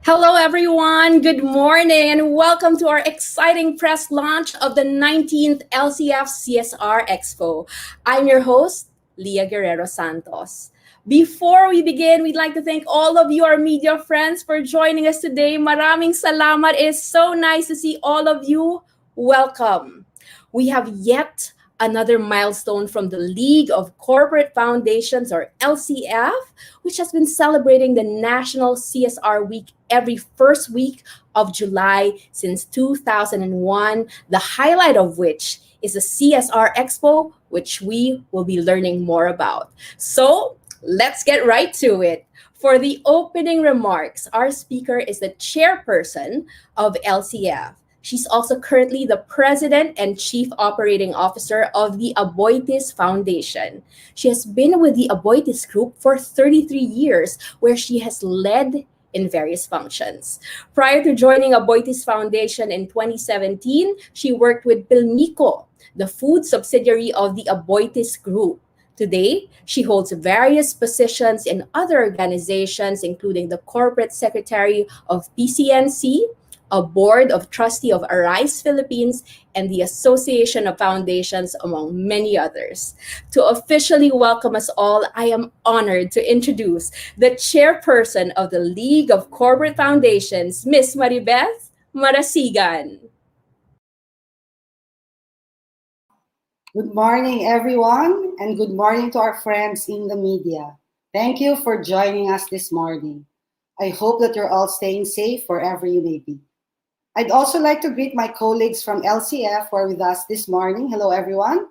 Hello, everyone. Good morning, and welcome to our exciting press launch of the 19th LCF CSR Expo. I'm your host, Leah Guerrero Santos. Before we begin, we'd like to thank all of you, our media friends, for joining us today. Maraming salamat. It's so nice to see all of you. Welcome. We have yet another milestone from the League of Corporate Foundations, or LCF, which has been celebrating the National CSR Week every first week of July since 2001, the highlight of which is the CSR Expo, which we will be learning more about. So let's get right to it. For the opening remarks, our speaker is the chairperson of LCF. She's also currently the president and chief operating officer of the Aboitiz Foundation. She has been with the Aboitiz Group for 33 years, where she has led in various functions. Prior to joining Aboitiz Foundation in 2017, she worked with Pilmico, the food subsidiary of the Aboitiz Group. Today, she holds various positions in other organizations, including the corporate secretary of PCNC, a board of trustee of Arise Philippines, and the Association of Foundations, among many others. To officially welcome us all, I am honored to introduce the chairperson of the League of Corporate Foundations, Ms. Maribeth Marasigan. Good morning, everyone, and good morning to our friends in the media. Thank you for joining us this morning. I hope that you're all staying safe wherever you may be. I'd also like to greet my colleagues from LCF who are with us this morning. Hello, everyone.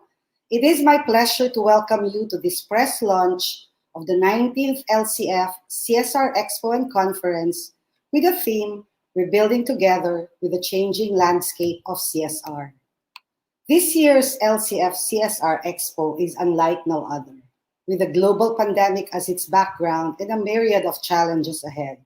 It is my pleasure to welcome you to this press launch of the 19th LCF CSR Expo and Conference with the theme, Rebuilding Together with the Changing Landscape of CSR. This year's LCF CSR Expo is unlike no other, with a global pandemic as its background and a myriad of challenges ahead.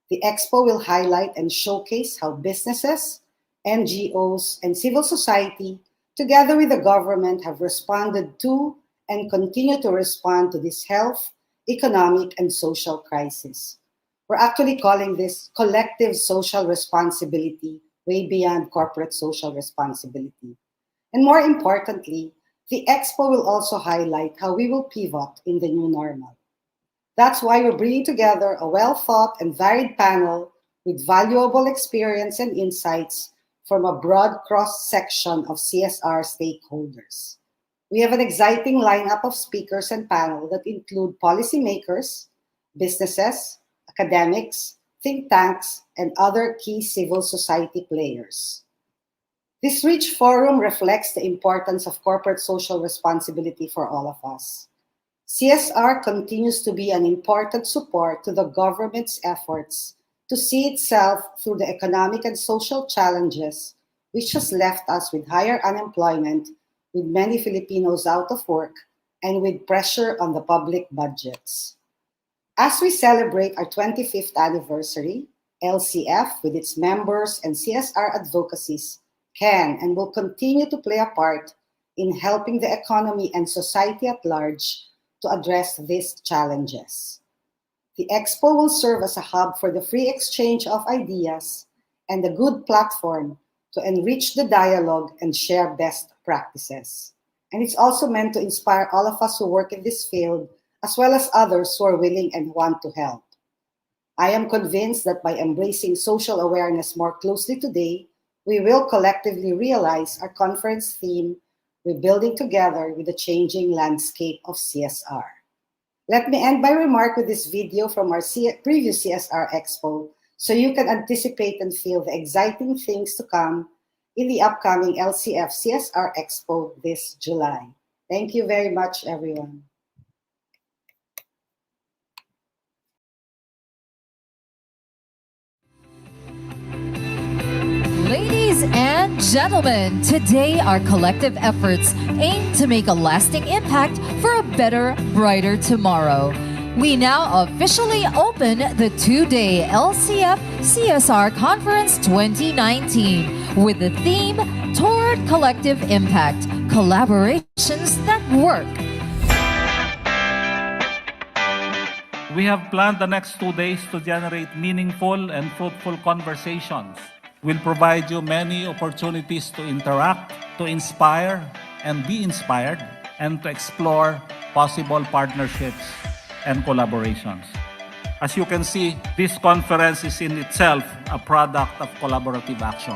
The Expo will highlight and showcase how businesses, NGOs, and civil society, together with the government, have responded to and continue to respond to this health, economic, and social crisis. We're actually calling this collective social responsibility, way beyond corporate social responsibility. And more importantly, the Expo will also highlight how we will pivot in the new normal. That's why we're bringing together a well-thought and varied panel with valuable experience and insights from a broad cross-section of CSR stakeholders. We have an exciting lineup of speakers and panel that include policymakers, businesses, academics, think tanks, and other key civil society players. This rich forum reflects the importance of corporate social responsibility for all of us. CSR continues to be an important support to the government's efforts to see itself through the economic and social challenges, which has left us with higher unemployment, with many Filipinos out of work, and with pressure on the public budgets. As we celebrate our 25th anniversary, LCF, with its members and CSR advocacies, can and will continue to play a part in helping the economy and society at large to address these challenges. The Expo will serve as a hub for the free exchange of ideas and a good platform to enrich the dialogue and share best practices. And it's also meant to inspire all of us who work in this field, as well as others who are willing and want to help. I am convinced that by embracing social awareness more closely today, we will collectively realize our conference theme, Rebuilding Together with the Changing Landscape of CSR. Let me end my remark with this video from our previous CSR Expo so you can anticipate and feel the exciting things to come in the upcoming LCF CSR Expo this July. Thank you very much, everyone. Ladies and gentlemen, today our collective efforts aim to make a lasting impact for a better, brighter tomorrow. We now officially open the two-day LCF CSR Conference 2019 with the theme Toward Collective Impact, Collaborations That Work. We have planned the next 2 days to generate meaningful and fruitful conversations. We'll provide you many opportunities to interact, to inspire and be inspired, and to explore possible partnerships and collaborations. As you can see, this conference is in itself a product of collaborative action.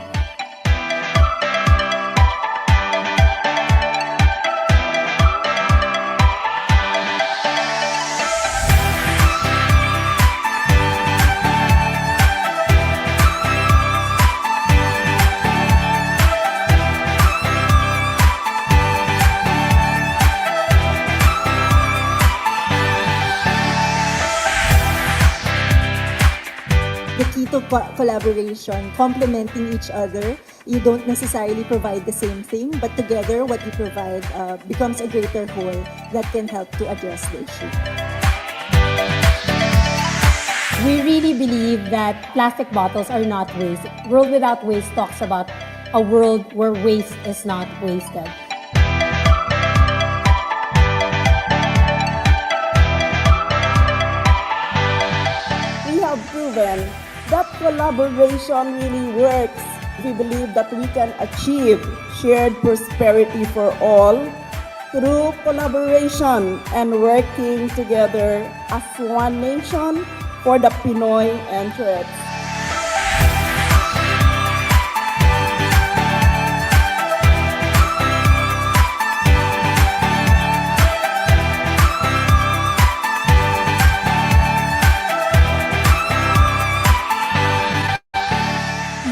The key to collaboration, complementing each other. You don't necessarily provide the same thing, but together what you provide becomes a greater whole that can help to address the issue. We really believe that plastic bottles are not waste. World Without Waste talks about a world where waste is not wasted. We have proven that collaboration really works. We believe that we can achieve shared prosperity for all through collaboration and working together as one nation for the Pinoy interests.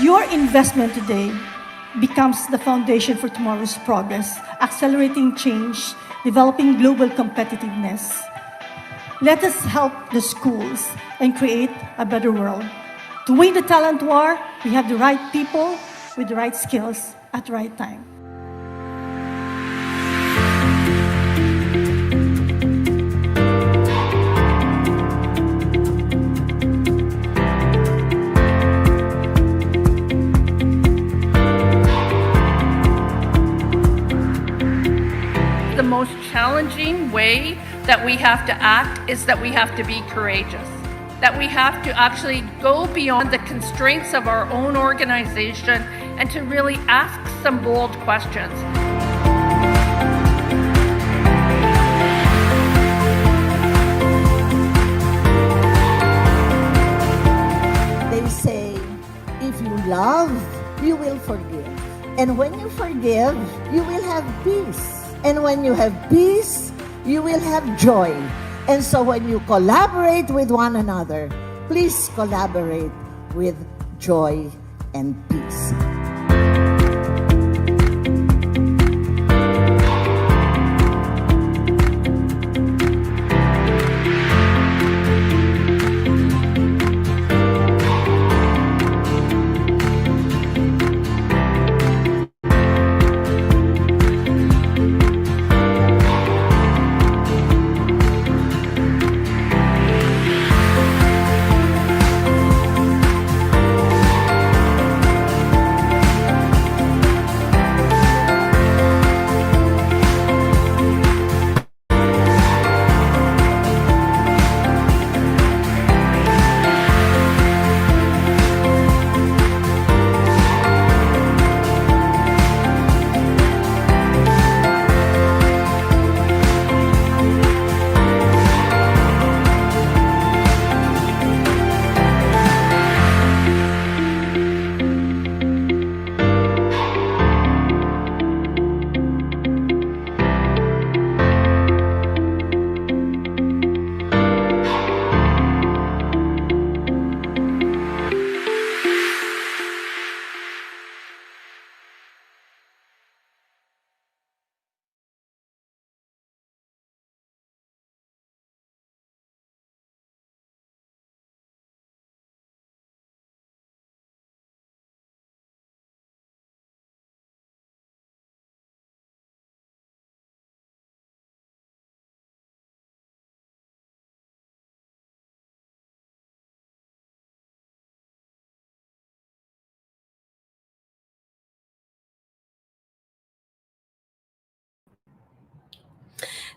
Your investment today becomes the foundation for tomorrow's progress, accelerating change, developing global competitiveness. Let us help the schools and create a better world. To win the talent war, we have the right people with the right skills at the right time. The most challenging way that we have to act is that we have to be courageous, that we have to actually go beyond the constraints of our own organization and to really ask some bold questions. They say, if you love, you will forgive. And when you forgive, you will have peace. And when you have peace, you will have joy. And so when you collaborate with one another, please collaborate with joy and peace.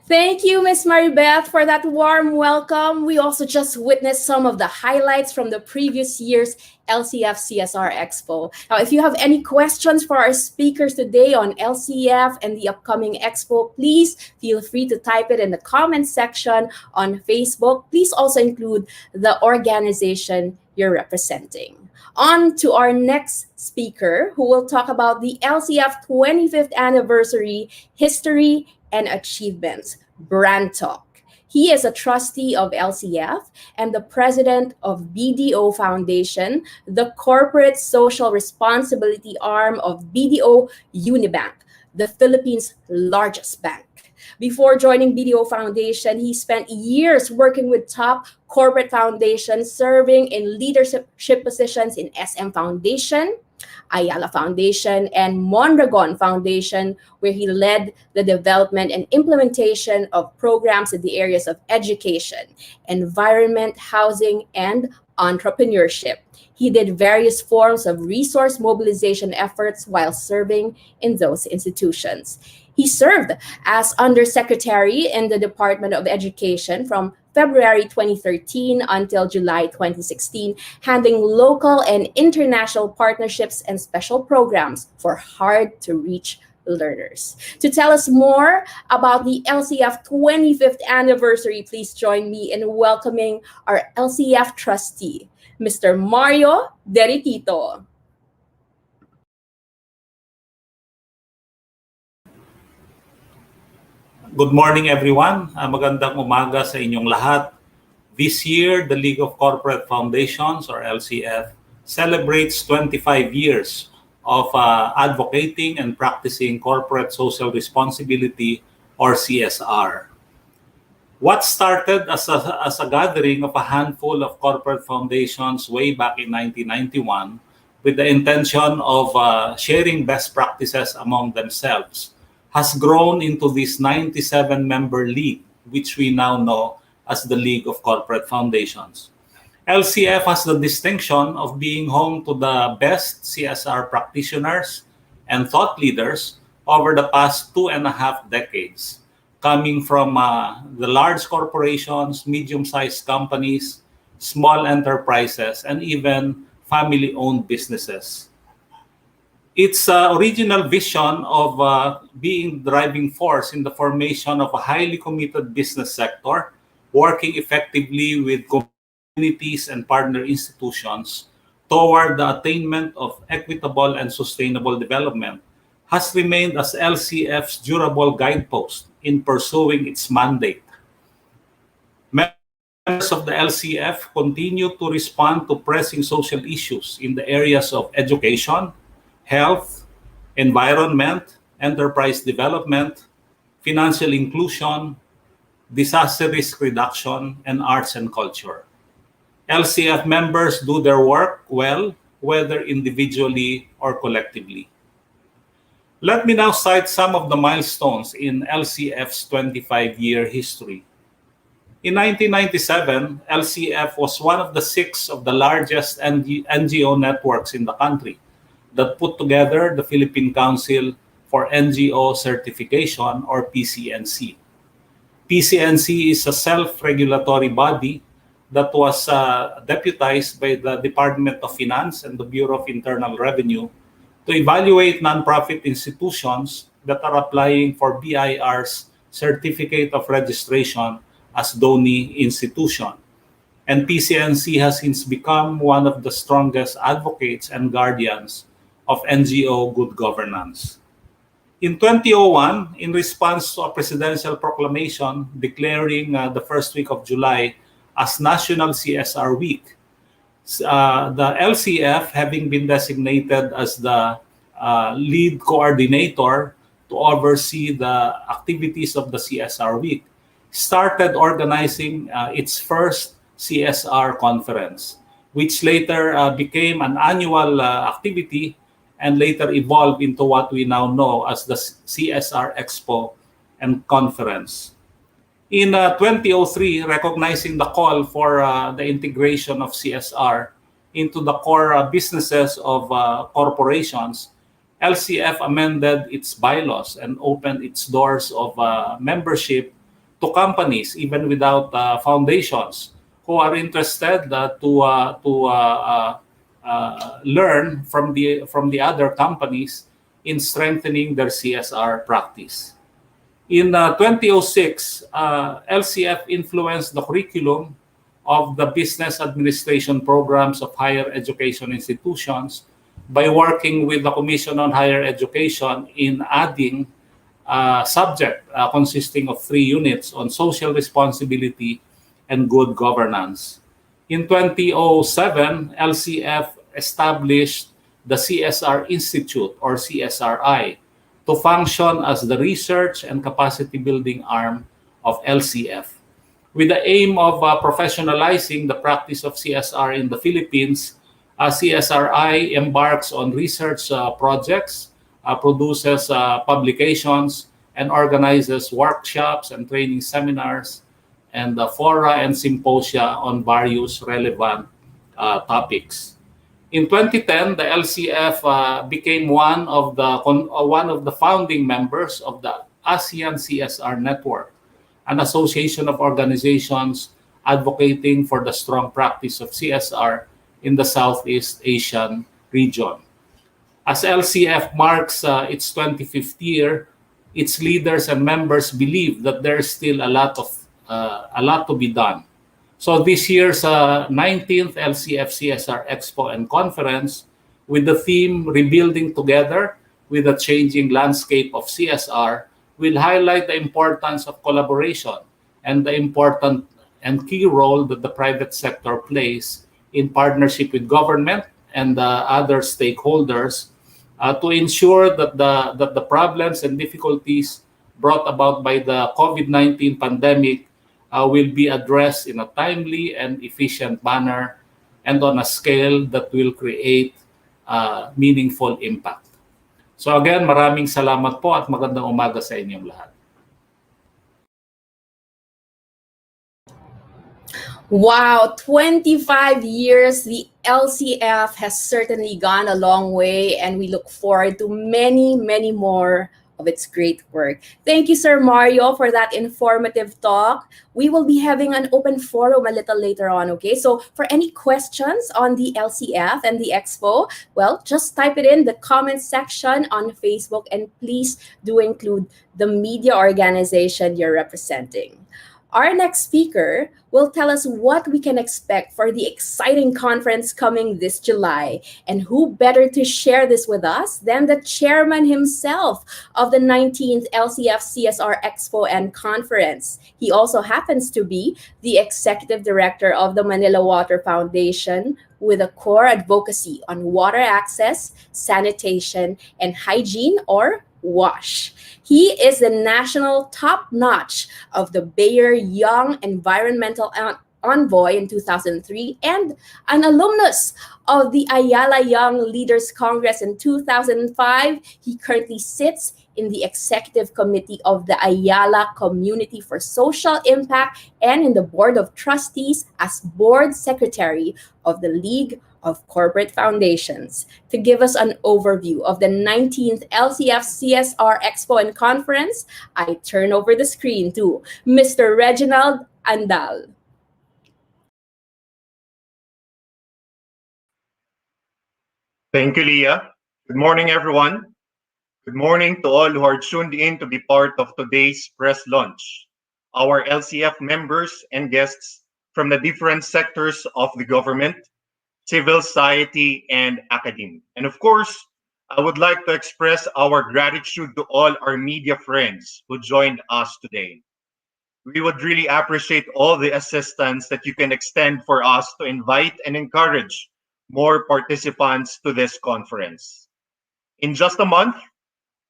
Thank you, Miss Maribeth, for that warm welcome. We also just witnessed some of the highlights from the previous year's LCF CSR Expo. Now, if you have any questions for our speakers today on LCF and the upcoming expo, please feel free to type it in the comment section on Facebook. Please also include the organization you're representing. On to our next speaker, who will talk about the LCF 25th anniversary history and achievements, Brand Talk. He is a trustee of LCF and the president of BDO Foundation, the corporate social responsibility arm of BDO Unibank, the Philippines' largest bank. Before joining BDO Foundation, he spent years working with top corporate foundations, serving in leadership positions in SM Foundation, Ayala Foundation, and Mondragon Foundation, where he led the development and implementation of programs in the areas of education, environment, housing, and entrepreneurship. He did various forms of resource mobilization efforts while serving in those institutions. He served as Undersecretary in the Department of Education from February 2013 until July 2016, handling local and international partnerships and special programs for hard to reach learners. To tell us more about the LCF 25th anniversary, please join me in welcoming our LCF trustee, Mr. Mario Deritito. Good morning, everyone. Magandang umaga sa inyong lahat. This year, the League of Corporate Foundations, or LCF, celebrates 25 years of advocating and practicing corporate social responsibility, or CSR. What started as a gathering of a handful of corporate foundations way back in 1991 with the intention of sharing best practices among themselves has grown into this 97-member league, which we now know as the League of Corporate Foundations. LCF has the distinction of being home to the best CSR practitioners and thought leaders over the past 2.5 decades, coming from the large corporations, medium-sized companies, small enterprises, and even family-owned businesses. Its original vision of being the driving force in the formation of a highly committed business sector, working effectively with communities and partner institutions toward the attainment of equitable and sustainable development, has remained as LCF's durable guidepost in pursuing its mandate. Members of the LCF continue to respond to pressing social issues in the areas of education, health, environment, enterprise development, financial inclusion, disaster risk reduction, and arts and culture. LCF members do their work well, whether individually or collectively. Let me now cite some of the milestones in LCF's 25-year history. In 1997, LCF was one of the 6 of the largest NGO networks in the country that put together the Philippine Council for NGO Certification, or PCNC. PCNC is a self-regulatory body that was deputized by the Department of Finance and the Bureau of Internal Revenue to evaluate nonprofit institutions that are applying for BIR's Certificate of Registration as donee institution. And PCNC has since become one of the strongest advocates and guardians of NGO good governance. In 2001, in response to a presidential proclamation declaring the first week of July as National CSR Week, the LCF, having been designated as the lead coordinator to oversee the activities of the CSR Week, started organizing its first CSR conference, which later became an annual activity and later evolved into what we now know as the CSR Expo and Conference. In 2003, recognizing the call for the integration of CSR into the core businesses of corporations, LCF amended its bylaws and opened its doors of membership to companies, even without foundations, who are interested to learn from the other companies in strengthening their CSR practice. In 2006, LCF influenced the curriculum of the business administration programs of higher education institutions by working with the Commission on Higher Education in adding a subject consisting of 3 units on social responsibility and good governance. In 2007, LCF established the CSR Institute, or CSRI, to function as the research and capacity building arm of LCF. With the aim of professionalizing the practice of CSR in the Philippines, CSRI embarks on research projects, produces publications, and organizes workshops and training seminars and fora and symposia on various relevant topics. In 2010, the LCF became one of the founding members of the ASEAN CSR Network, an association of organizations advocating for the strong practice of CSR in the Southeast Asian region. As LCF marks its 25th year, its leaders and members believe that there is still a lot to be done. So this year's 19th LCF CSR Expo and Conference, with the theme Rebuilding Together with a Changing Landscape of CSR, will highlight the importance of collaboration and the important and key role that the private sector plays in partnership with government and other stakeholders to ensure that the problems and difficulties brought about by the COVID-19 pandemic will be addressed in a timely and efficient manner and on a scale that will create meaningful impact. So again, maraming salamat po at magandang umaga sa inyong lahat. Wow, 25 years, the LCF has certainly gone a long way, and we look forward to many, many more of its great work. Thank you, Sir Mario, for that informative talk. We will be having an open forum a little later on, okay? So for any questions on the LCF and the Expo, well, just type it in the comment section on Facebook, and please do include the media organization you're representing. Our next speaker will tell us what we can expect for the exciting conference coming this July. And who better to share this with us than the chairman himself of the 19th LCF CSR Expo and Conference. He also happens to be the executive director of the Manila Water Foundation, with a core advocacy on water access, sanitation, and hygiene, or WASH. He is the national top-notch of the Bayer Young Environmental Envoy in 2003 and an alumnus of the Ayala Young Leaders Congress in 2005. He currently sits in the executive committee of the Ayala Community for Social Impact and in the board of trustees as board secretary of the League of Corporate Foundations. To give us an overview of the 19th LCF CSR Expo and Conference, I turn over the screen to Mr. Reginald Andal. Thank you, Leah. Good morning, everyone. Good morning to all who are tuned in to be part of today's press launch. Our LCF members and guests from the different sectors of the government, civil society, and academia. And of course, I would like to express our gratitude to all our media friends who joined us today. We would really appreciate all the assistance that you can extend for us to invite and encourage more participants to this conference. In just a month,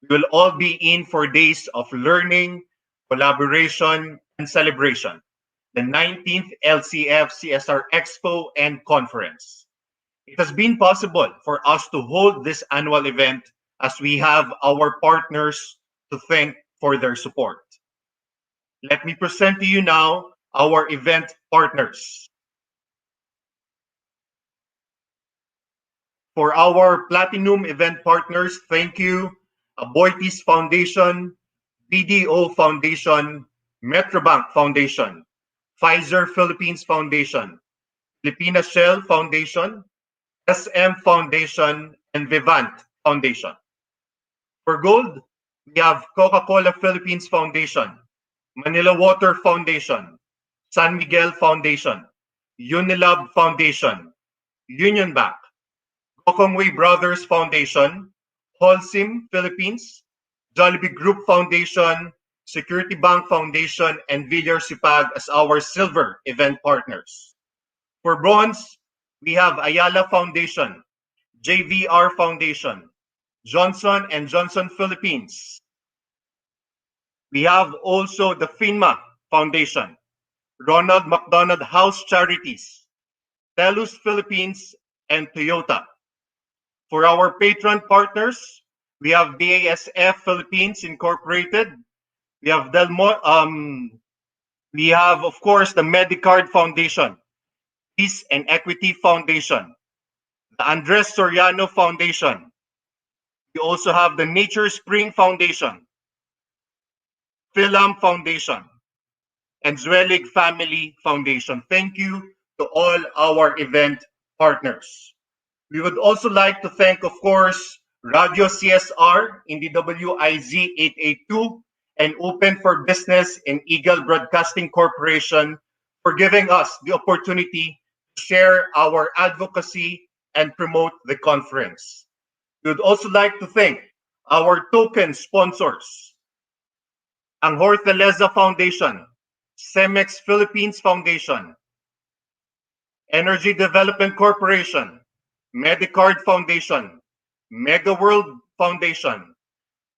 we will all be in for days of learning, collaboration, and celebration, the 19th LCF CSR Expo and Conference. It has been possible for us to hold this annual event as we have our partners to thank for their support. Let me present to you now our event partners. For our Platinum event partners, thank you, Aboitiz Foundation, BDO Foundation, Metrobank Foundation, Pfizer Philippines Foundation, Filipina Shell Foundation, SM Foundation, and Vivant Foundation. For gold, we have Coca-Cola Philippines Foundation, Manila Water Foundation, San Miguel Foundation, Unilab Foundation, Union Bank, Gokongwei Brothers Foundation, Holcim Philippines, Jollibee Group Foundation, Security Bank Foundation, and Villar Sipag as our silver event partners. For bronze, we have Ayala Foundation, JVR Foundation, Johnson and Johnson Philippines. We have also the FINMA Foundation, Ronald McDonald House Charities, Telus Philippines, and Toyota. For our patron partners, we have BASF Philippines Incorporated. We have we have, of course, the Medicard Foundation, Peace and Equity Foundation, the Andres Soriano Foundation. We also have the Nature Spring Foundation, Philam Foundation, and Zwelig Family Foundation. Thank you to all our event partners. We would also like to thank, of course, Radio CSR in the WIZ 882 and Open for Business in Eagle Broadcasting Corporation for giving us the opportunity to share our advocacy and promote the conference. We would also like to thank our token sponsors, ang Hortaleza Foundation, Cemex Philippines Foundation, Energy Development Corporation, Medicard Foundation, Mega World Foundation,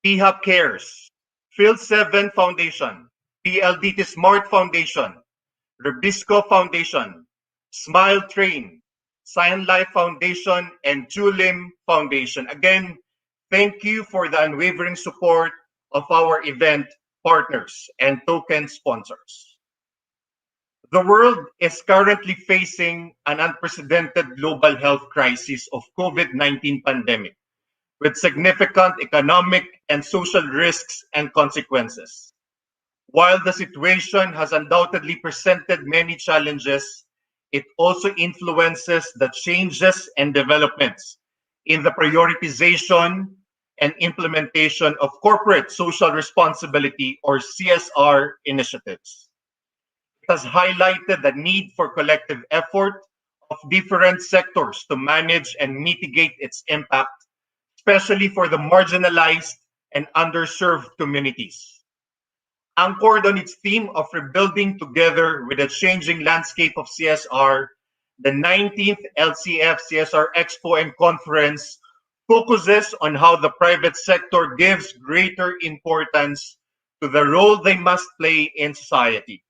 PHAP Cares, Phil7 Foundation, PLDT Smart Foundation, Rubisco Foundation, Smile Train, Sign Life Foundation, and Julim Foundation. Again, thank you for the unwavering support of our event partners and token sponsors. The world is currently facing an unprecedented global health crisis of COVID-19 pandemic with significant economic and social risks and consequences. While the situation has undoubtedly presented many challenges, it also influences the changes and developments in the prioritization and implementation of corporate social responsibility or CSR initiatives. It has highlighted the need for collective effort of different sectors to manage and mitigate its impact, especially for the marginalized and underserved communities. Anchored on its theme of rebuilding together with a changing landscape of CSR, the 19th LCF CSR Expo and Conference focuses on how the private sector gives greater importance to the role they must play in society.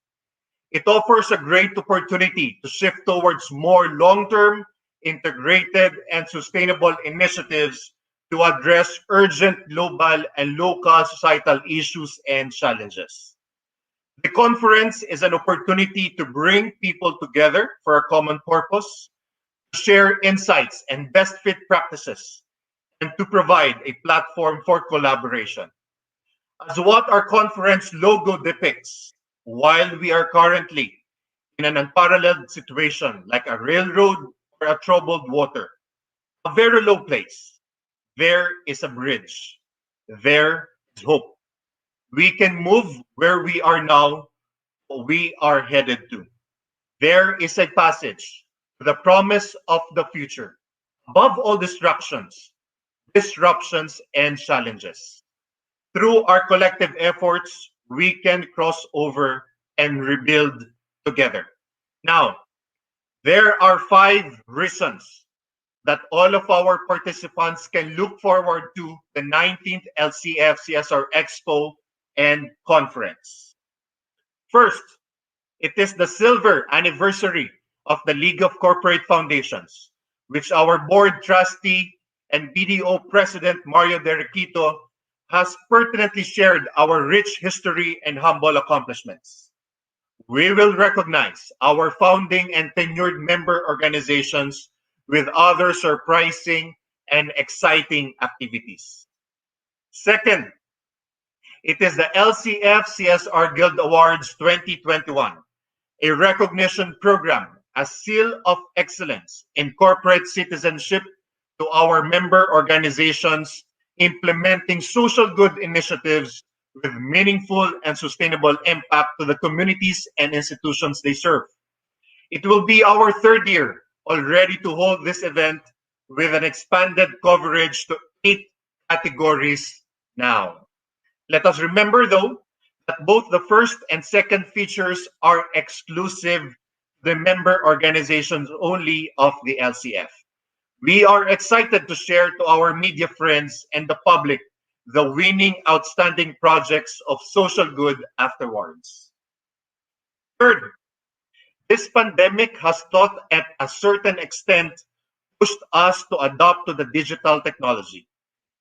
It offers a great opportunity to shift towards more long-term, integrated, and sustainable initiatives to address urgent global and local societal issues and challenges. The conference is an opportunity to bring people together for a common purpose, to share insights and best fit practices, and to provide a platform for collaboration. As what our conference logo depicts, while we are currently in an unparalleled situation like a railroad or a troubled water, a very low place, there is a bridge. There is hope. We can move where we are now, we are headed to. There is a passage to the promise of the future. Above all disruptions and challenges. Through our collective efforts, we can cross over and rebuild together. Now, there are 5 reasons that all of our participants can look forward to the 19th LCF CSR Expo and Conference. First, it is the silver anniversary of the League of Corporate Foundations, which our board trustee and BDO President Mario Derriquito has pertinently shared our rich history and humble accomplishments. We will recognize our founding and tenured member organizations with other surprising and exciting activities. Second, It is the LCF CSR Guild Awards 2021, a recognition program, a seal of excellence in corporate citizenship to our member organizations implementing social good initiatives with meaningful and sustainable impact to the communities and institutions they serve. It will be our third year already to hold this event with an expanded coverage to 8 categories now. Let us remember, though, that both the first and second features are exclusive to the member organizations only of the LCF. We are excited to share to our media friends and the public the winning outstanding projects of social good afterwards. Third, this pandemic has taught at a certain extent pushed us to adopt to the digital technology.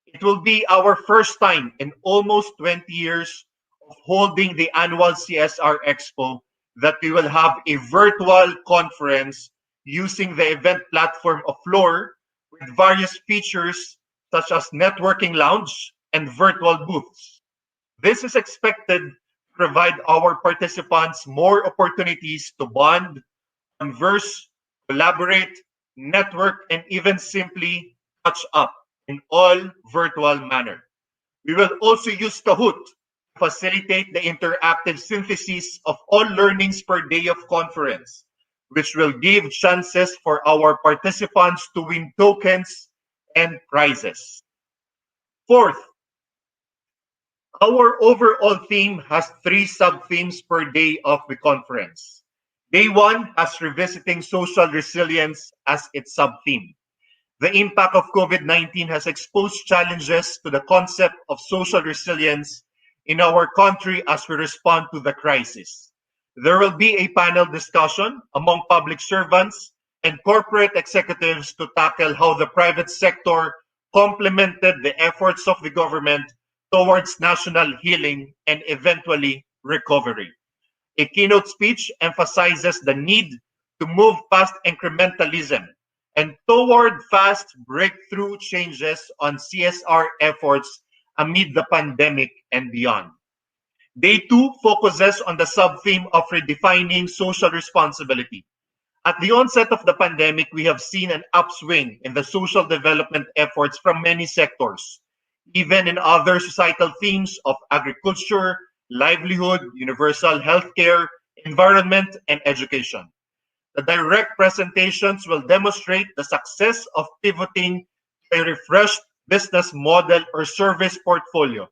It will be our first time in almost 20 years of holding the annual CSR Expo that we will have a virtual conference using the event platform of Floor with various features such as networking lounge and virtual booths. This is expected to provide our participants more opportunities to bond, converse, collaborate, network, and even simply catch up in all virtual manner. We will also use Kahoot to facilitate the interactive synthesis of all learnings per day of conference, which will give chances for our participants to win tokens and prizes. Fourth, our overall theme has 3 sub-themes per day of the conference. Day 1 has revisiting social resilience as its sub-theme. The impact of COVID-19 has exposed challenges to the concept of social resilience in our country as we respond to the crisis. There will be a panel discussion among public servants and corporate executives to tackle how the private sector complemented the efforts of the government towards national healing and eventually recovery. A keynote speech emphasizes the need to move past incrementalism and toward fast breakthrough changes on CSR efforts amid the pandemic and beyond. Day 2 focuses on the sub-theme of redefining social responsibility. At the onset of the pandemic, we have seen an upswing in the social development efforts from many sectors, even in other societal themes of agriculture, livelihood, universal healthcare, environment, and education. The direct presentations will demonstrate the success of pivoting to a refreshed business model or service portfolio,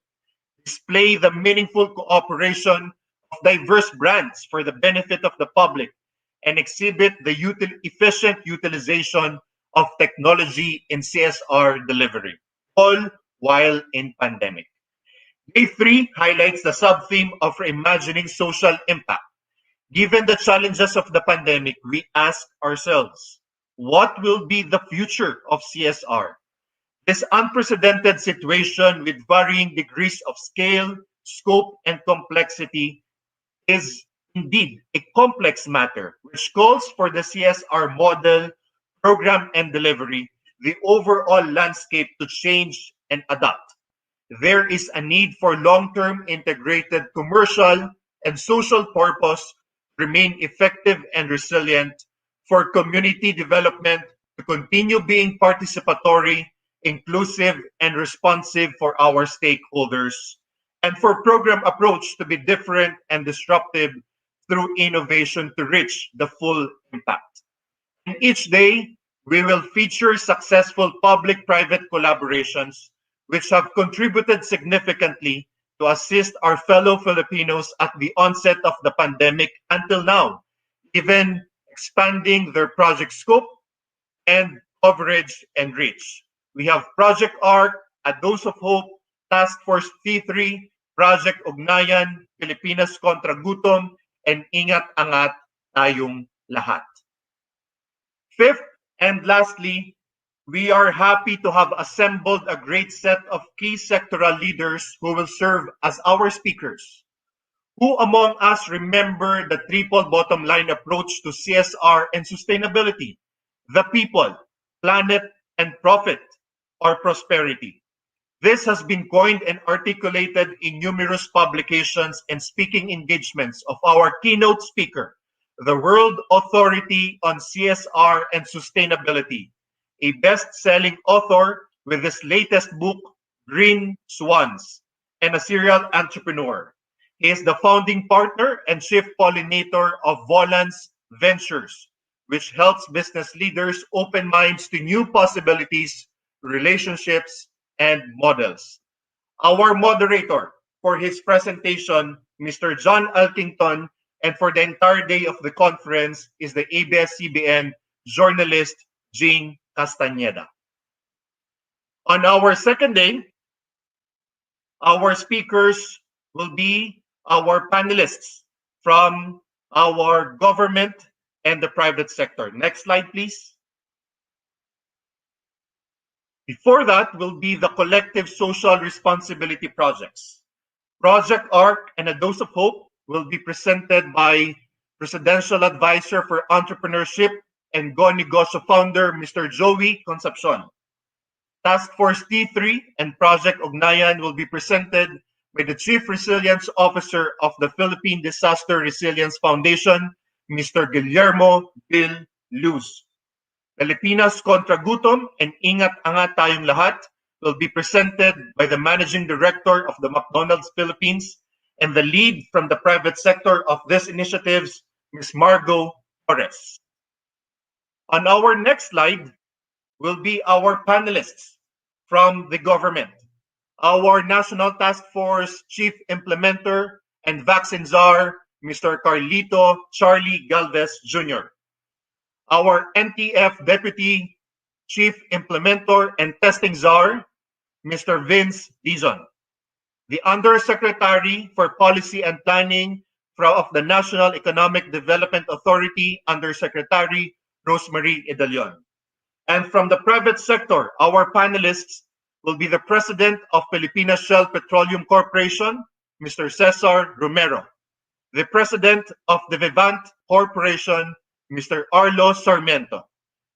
display the meaningful cooperation of diverse brands for the benefit of the public, and exhibit the efficient utilization of technology in CSR delivery, all while in pandemic. Day 3 highlights the sub-theme of reimagining social impact. Given the challenges of the pandemic, we ask ourselves, what will be the future of CSR? This unprecedented situation with varying degrees of scale, scope, and complexity is indeed a complex matter, which calls for the CSR model, program, and delivery, the overall landscape to change and adapt. There is a need for long-term integrated commercial and social purpose remain effective and resilient, for community development to continue being participatory, inclusive, and responsive for our stakeholders, and for program approach to be different and disruptive through innovation to reach the full impact. And each day, we will feature successful public-private collaborations which have contributed significantly to assist our fellow Filipinos at the onset of the pandemic until now, even expanding their project scope and coverage and reach. We have Project ARC, A Dose of Hope, Task Force T3, Project Ugnayan, Pilipinas Kontra Gutom, and Ingat Angat Tayong Lahat. Fifth and lastly, we are happy to have assembled a great set of key sectoral leaders who will serve as our speakers. Who among us remember the triple bottom line approach to CSR and sustainability? The people, planet, and profit or prosperity. This has been coined and articulated in numerous publications and speaking engagements of our keynote speaker, the World Authority on CSR and Sustainability, a best-selling author with his latest book, Green Swans, and a serial entrepreneur. He is the founding partner and chief pollinator of Volans Ventures, which helps business leaders open minds to new possibilities, relationships, and models. Our moderator for his presentation, Mr. John Elkington, and for the entire day of the conference is the ABS-CBN journalist Jean Castañeda. On our second day, our speakers will be our panelists from our government and the private sector. Next slide, please. Before that will be the collective social responsibility projects. Project ARC and A Dose of Hope will be presented by Presidential Advisor for Entrepreneurship and Go Negosyo founder, Mr. Joey Concepcion. Task Force T3 and Project Ugnayan will be presented by the Chief Resilience Officer of the Philippine Disaster Resilience Foundation, Mr. Guillermo Bill Luz. Pilipinas Kontra Gutom and Ingat Angat Tayong Lahat will be presented by the Managing Director of the McDonald's Philippines and the lead from the private sector of these initiatives, Ms. Margo Torres. On our next slide will be our panelists from the government. Our National Task Force Chief Implementer and Vaccine Czar, Mr. Carlito Charlie Galvez Jr. Our NTF Deputy Chief Implementer and Testing Czar, Mr. Vince Dizon. The Undersecretary for Policy and Planning of the National Economic Development Authority, Undersecretary Rosemary Idalion. And from the private sector, our panelists will be the President of Philippine Shell Petroleum Corporation, Mr. Cesar Romero, the President of the Vivant Corporation, Mr. Arlo Sarmiento,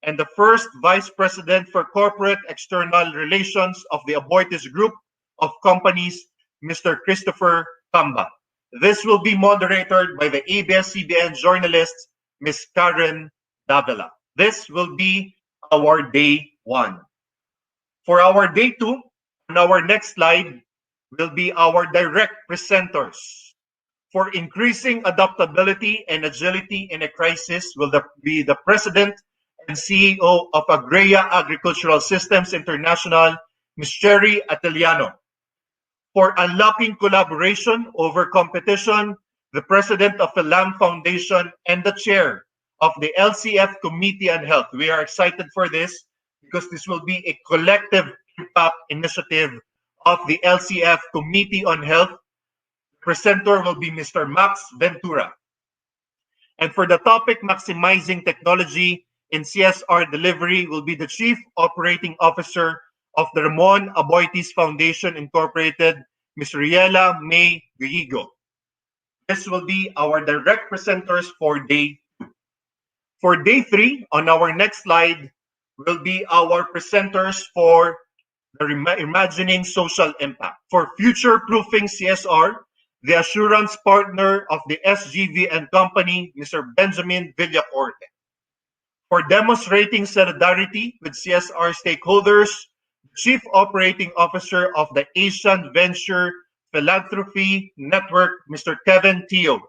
and the first Vice President for Corporate External Relations of the Aboitiz Group of Companies, Mr. Christopher Camba. This will be moderated by the ABS-CBN journalist, Ms. Karen Davila. This will be our day one. For our day two, on our next slide, will be our direct presenters. For increasing adaptability and agility in a crisis will be the President and CEO of Agrea Agricultural Systems International, Ms. Cherry Ateliano. For unlocking collaboration over competition, the President of the LAM Foundation and the Chair of the LCF Committee on Health. We are excited for this because this will be a collective impact initiative of the LCF Committee on Health. The presenter will be Mr. Max Ventura. And for the topic maximizing technology in CSR delivery will be the Chief Operating Officer of the Ramon Aboitiz Foundation Incorporated, Ms. Riela May Guigo. This will be our direct presenters for day two. For day three, on our next slide, will be our presenters for the Imagining Social Impact. For future-proofing CSR, the assurance partner of the SGV and Company, Mr. Benjamin Villacorte. For demonstrating solidarity with CSR stakeholders, Chief Operating Officer of the Asian Venture Philanthropy Network, Mr. Kevin Teo.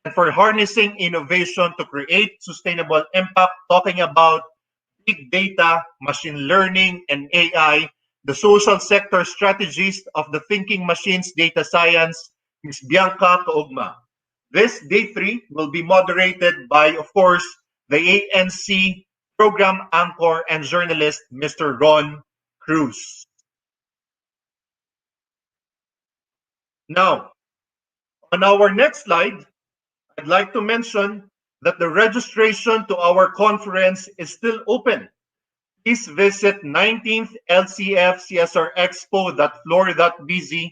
And for harnessing innovation to create sustainable impact, talking about big data, machine learning, and AI, the social sector strategist of the Thinking Machines Data Science, Ms. Bianca Kaugma. This day three will be moderated by, of course, the ANC program anchor and journalist, Mr. Ron Cruz. Now, on our next slide, I'd like to mention that the registration to our conference is still open. Please visit 19th LCF CSR Expo.floor.bz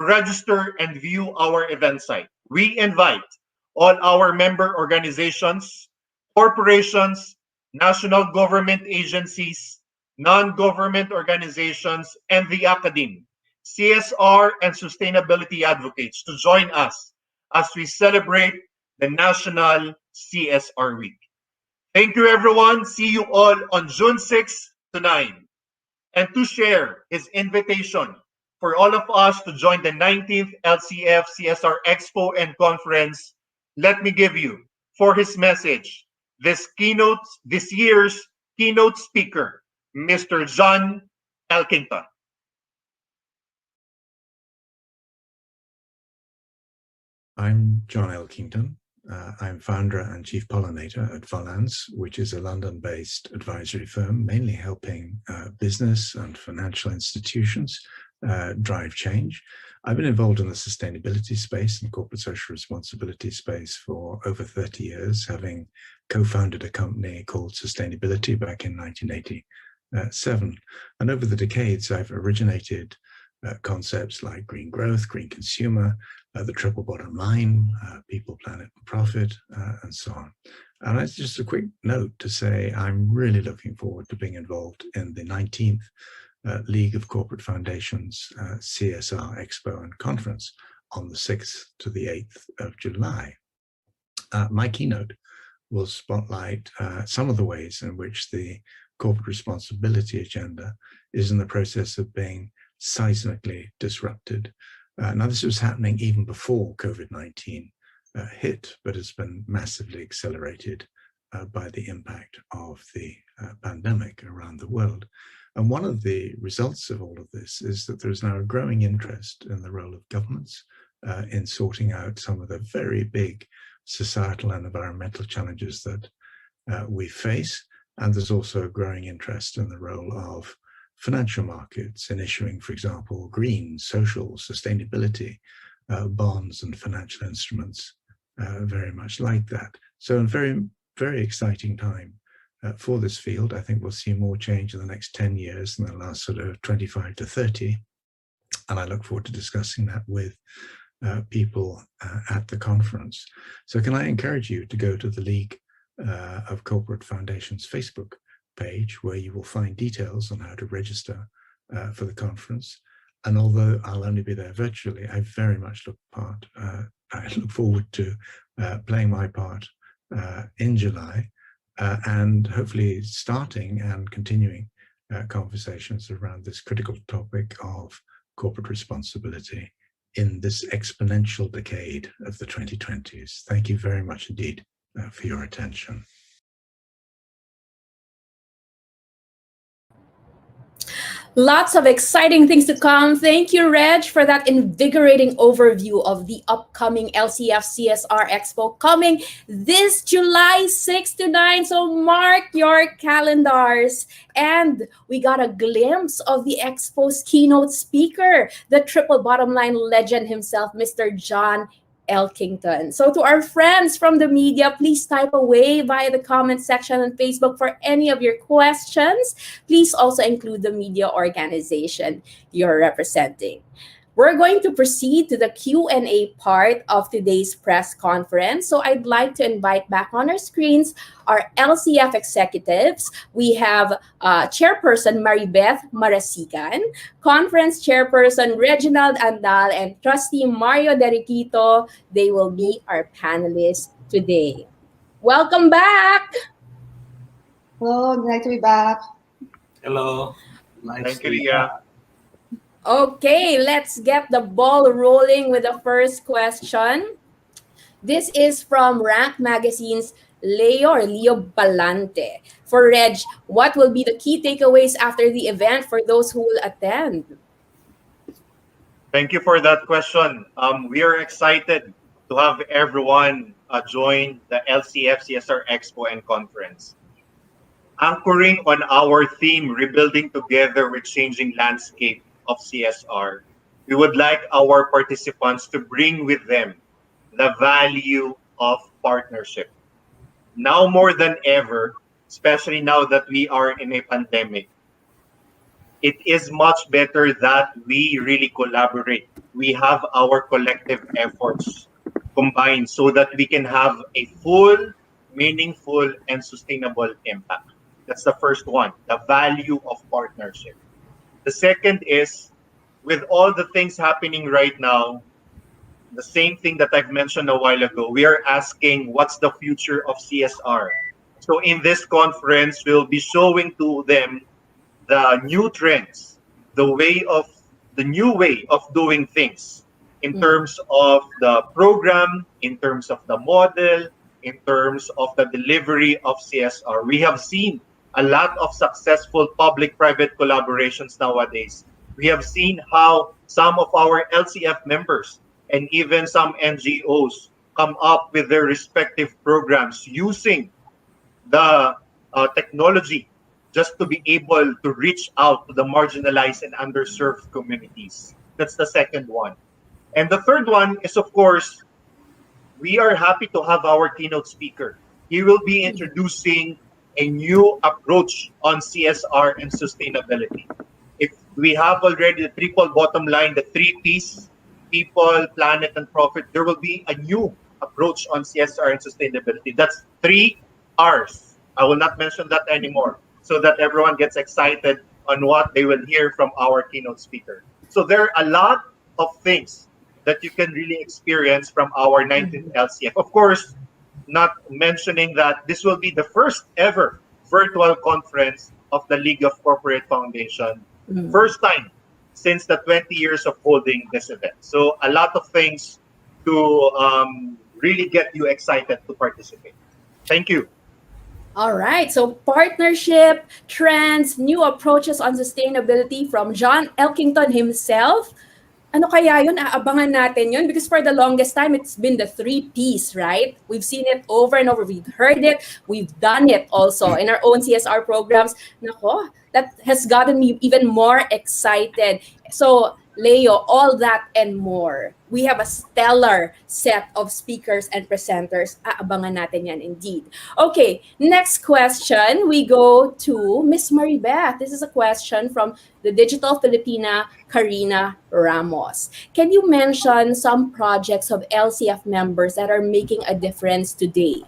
to register and view our event site. We invite all our member organizations, corporations, national government agencies, non-government organizations, and the academe, CSR and sustainability advocates to join us as we celebrate the National CSR Week. Thank you, everyone. See you all on June 6 to 9. And to share his invitation for all of us to join the 19th LCF CSR Expo and Conference, let me give you, for his message, this year's keynote speaker, Mr. John Elkington. I'm John Elkington. I'm founder and chief pollinator at Volans, which is a London-based advisory firm, mainly helping business and financial institutions drive change. I've been involved in the sustainability space and corporate social responsibility space for over 30 years, having co-founded a company called Sustainability back in 1987. And over the decades, I've originated concepts like green growth, green consumer, the triple bottom line, people, planet, and profit, and so on. And that's just a quick note to say I'm really looking forward to being involved in the 19th League of Corporate Foundations CSR Expo and Conference on the 6th to the 8th of July. My keynote will spotlight some of the ways in which the corporate responsibility agenda is in the process of being seismically disrupted. Now, this was happening even before COVID-19 hit, but has been massively accelerated by the impact of the pandemic around the world. And one of the results of all of this is that there's now a growing interest in the role of governments in sorting out some of the very big societal and environmental challenges that we face. And there's also a growing interest in the role of financial markets in issuing, for example, green, social, sustainability bonds and financial instruments, very much like that. So a very, very exciting time for this field. I think we'll see more change in the next 10 years than the last sort of 25 to 30. And I look forward to discussing that with people at the conference. So can I encourage you to go to the League of Corporate Foundations Facebook page, where you will find details on how to register for the conference. And although I'll only be there virtually, I very much I look forward to playing my part in July and hopefully starting and continuing conversations around this critical topic of corporate responsibility in this exponential decade of the 2020s. Thank you very much indeed for your attention. Lots of exciting things to come. Thank you, Reg, for that invigorating overview of the upcoming LCF CSR Expo coming this July 6 to 9. So mark your calendars. And we got a glimpse of the Expo's keynote speaker, the triple bottom line legend himself, Mr. John Elkington. So to our friends from the media, please type away via the comment section on Facebook for any of your questions. Please also include the media organization you're representing. We're going to proceed to the Q&A part of today's press conference. So I'd like to invite back on our screens our LCF executives. We have Chairperson Maribeth Marasigan, Conference Chairperson Reginald Andal, and Trustee Mario Deriquito. They will be our panelists today. Welcome back. Hello, nice to be back. Hello. Nice Thank to you, be Leah. back. Okay, let's get the ball rolling with the first question. This is from Rank Magazine's Leo Balante. For Reg, what will be the key takeaways after the event for those who will attend? Thank you for that question. We are excited to have everyone join the LCF CSR Expo and Conference. Anchoring on our theme, Rebuilding Together with Changing Landscape of CSR, we would like our participants to bring with them the value of partnership. Now more than ever, especially now that we are in a pandemic, it is much better that we really collaborate. We have our collective efforts combined so that we can have a full, meaningful, and sustainable impact. That's the first one, the value of partnership. The second is, with all the things happening right now, the same thing that I've mentioned a while ago, we are asking what's the future of CSR. So in this conference, we'll be showing to them the new trends, the new way of doing things in terms of the program, in terms of the model, in terms of the delivery of CSR. We have seen a lot of successful public-private collaborations nowadays. We have seen how some of our LCF members and even some NGOs come up with their respective programs using the technology just to be able to reach out to the marginalized and underserved communities. That's the second one. And the third one is, of course, we are happy to have our keynote speaker. He will be introducing a new approach on CSR and sustainability. If we have already the triple bottom line, the three P's, people, planet, and profit, there will be a new approach on CSR and sustainability. That's three R's. I will not mention that anymore so that everyone gets excited on what they will hear from our keynote speaker. So there are a lot of things that you can really experience from our 19th LCF. Of course, not mentioning that this will be the first ever virtual conference of the League of Corporate Foundation. First time since the 20 years of holding this event. So a lot of things to really get you excited to participate. Thank you. All right, so partnership, trends, new approaches on sustainability from John Elkington himself. Ano kaya yun? Aabangan natin yun because for the longest time, it's been the three Ps, right? We've seen it over and over. We've heard it. We've done it also in our own CSR programs. Nako, that has gotten me even more excited. So, Leo, all that and more. We have a stellar set of speakers and presenters. Aabangan natin yan indeed. Okay, next question. We go to Miss Maribeth. This is a question from the Digital Filipina, Karina Ramos. Can you mention some projects of LCF members that are making a difference today?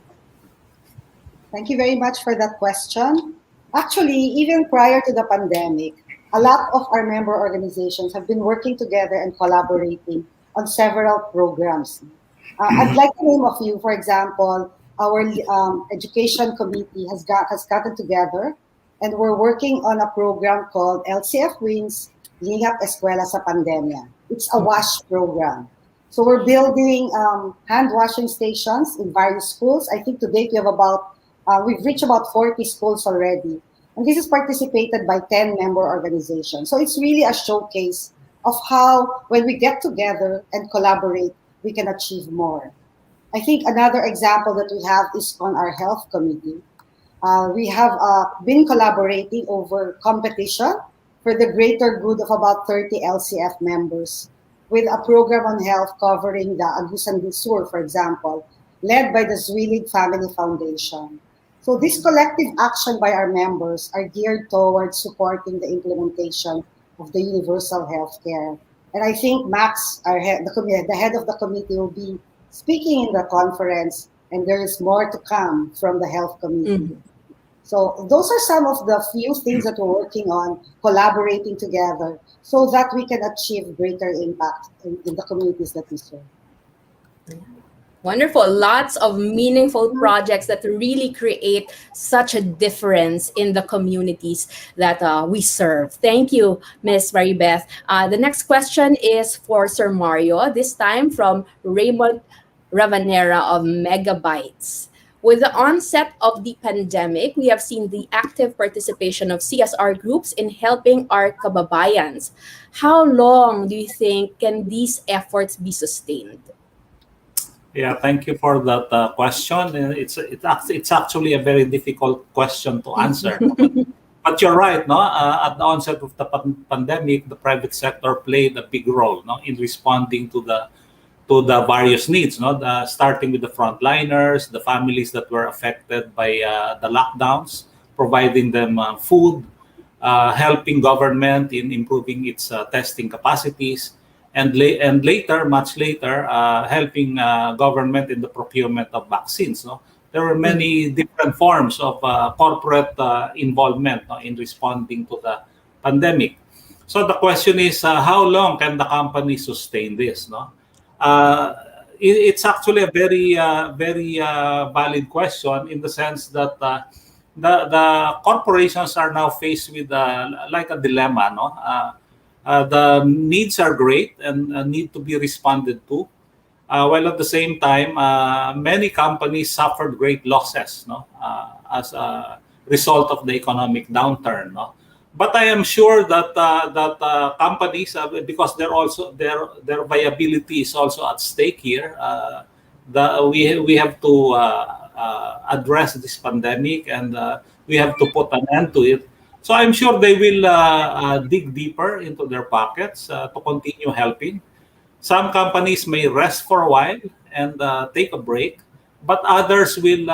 Thank you very much for that question. Actually, even prior to the pandemic, a lot of our member organizations have been working together and collaborating on several programs. I'd like to name a few. For example, our education committee has gotten together and we're working on a program called LCF Wins Lingap Eskwela sa Pandemya. It's a WASH program. So we're building hand washing stations in various schools. I think to date we've reached about 40 schools already. And this is participated by 10 member organizations. So it's really a showcase of how when we get together and collaborate, we can achieve more. I think another example that we have is on our health committee. We have been collaborating over competition for the greater good of about 30 LCF members with a program on health covering the Agusan del Sur, for example, led by the Zwillig Family Foundation. So this collective action by our members are geared towards supporting the implementation of the universal health care. And I think Max, the head of the committee, will be speaking in the conference, and there is more to come from the health committee. So those are some of the few things that we're working on, collaborating together so that we can achieve greater impact in the communities that we serve. Wonderful. Lots of meaningful projects that really create such a difference in the communities that we serve. Thank you, Ms. Maribeth. The next question is for Sir Mario, this time from Raymond Ravanera of Megabytes. With the onset of the pandemic, we have seen the active participation of CSR groups in helping our kababayans. How long do you think can these efforts be sustained? Yeah, thank you for that question. It's actually a very difficult question to answer. But you're right, no? At the onset of the pandemic, the private sector played a big role, no, in responding to the various needs, no, starting with the frontliners, the families that were affected by the lockdowns, providing them food, helping government in improving its testing capacities. And later, much later, helping government in the procurement of vaccines, no, there were many different forms of corporate involvement in responding to the pandemic. So the question is, how long can the company sustain this? No, it's actually a very valid question in the sense that the corporations are now faced with like a dilemma. No, the needs are great and need to be responded to. While at the same time, many companies suffered great losses, no, as a result of the economic downturn, no. But I am sure that companies, because they're also their viability is also at stake here. We have to address this pandemic, and we have to put an end to it. So I'm sure they will dig deeper into their pockets to continue helping. Some companies may rest for a while and take a break, but others will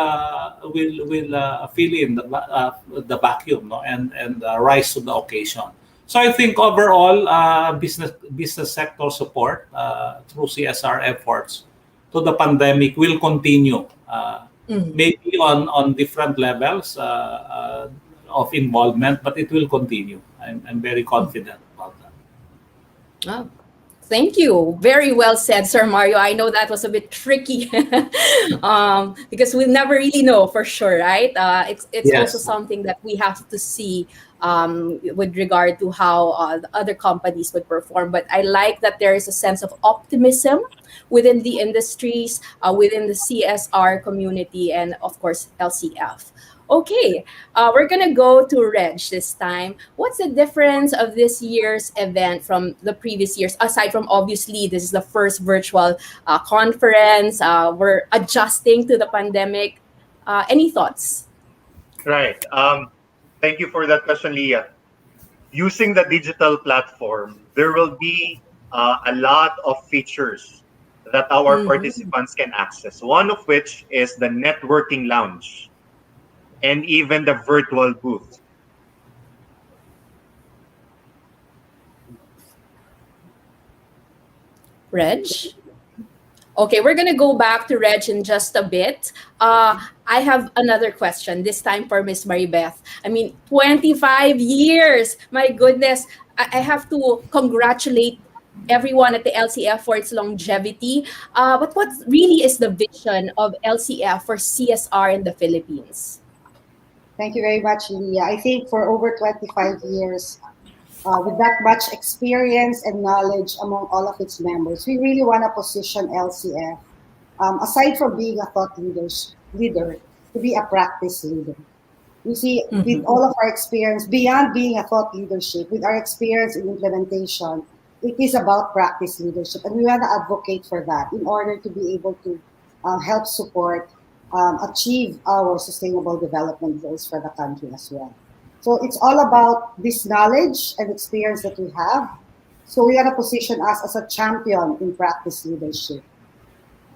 fill in the vacuum, no, and rise to the occasion. So I think overall, business sector support through CSR efforts to the pandemic will continue, maybe on different levels of involvement, but it will continue. I'm very confident about that. Oh, thank you. Very well said, Sir Mario. I know that was a bit tricky because we never really know for sure, right? It's also Yes. something that we have to see with regard to how the other companies would perform. But I like that there is a sense of optimism within the industries, within the CSR community, and of course, LCF. Okay, we're gonna go to Reg this time. What's the difference of this year's event from the previous years? Aside from obviously this is the first virtual conference, we're adjusting to the pandemic. Any thoughts? Right. Thank you for that question, Leah. Using the digital platform, there will be a lot of features that our participants can access. One of which is the networking lounge and even the virtual booth. Reg? Okay, we're gonna go back to Reg in just a bit. I have another question, this time for Miss Maribeth. I mean, 25 years! My goodness, I have to congratulate everyone at the LCF for its longevity. But what really is the vision of LCF for CSR in the Philippines? Thank you very much, Leah. I think for over 25 years, with that much experience and knowledge among all of its members, we really want to position LCF, aside from being a leader, to be a practice leader. You see, with all of our experience, beyond being a thought leadership, with our experience in implementation, it is about practice leadership. And we want to advocate for that in order to be able to help support, achieve our sustainable development goals for the country as well. So it's all about this knowledge and experience that we have. So we want to position us as a champion in practice leadership.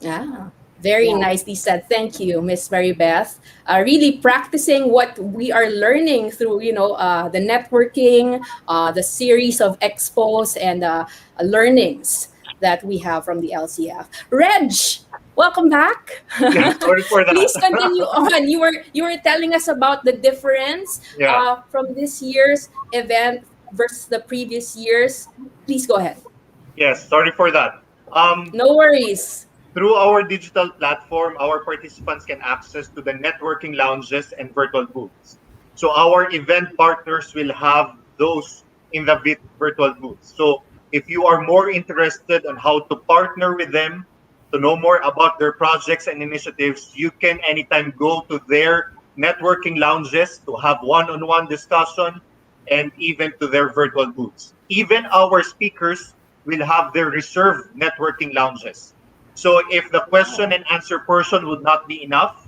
Yeah, very nicely said. Thank you, Miss Maribeth. Really practicing what we are learning through, the networking, the series of expos and learnings that we have from the LCF. Reg, welcome back. Yeah, sorry for that. Please continue on. You were telling us about the difference from this year's event versus the previous years. Please go ahead. Yes, sorry for that. No worries. Through our digital platform, our participants can access to the networking lounges and virtual booths. So our event partners will have those in the virtual booths. So if you are more interested on how to partner with them, to know more about their projects and initiatives, you can anytime go to their networking lounges to have one-on-one discussion and even to their virtual booths. Even our speakers will have their reserved networking lounges. So if the question and answer portion would not be enough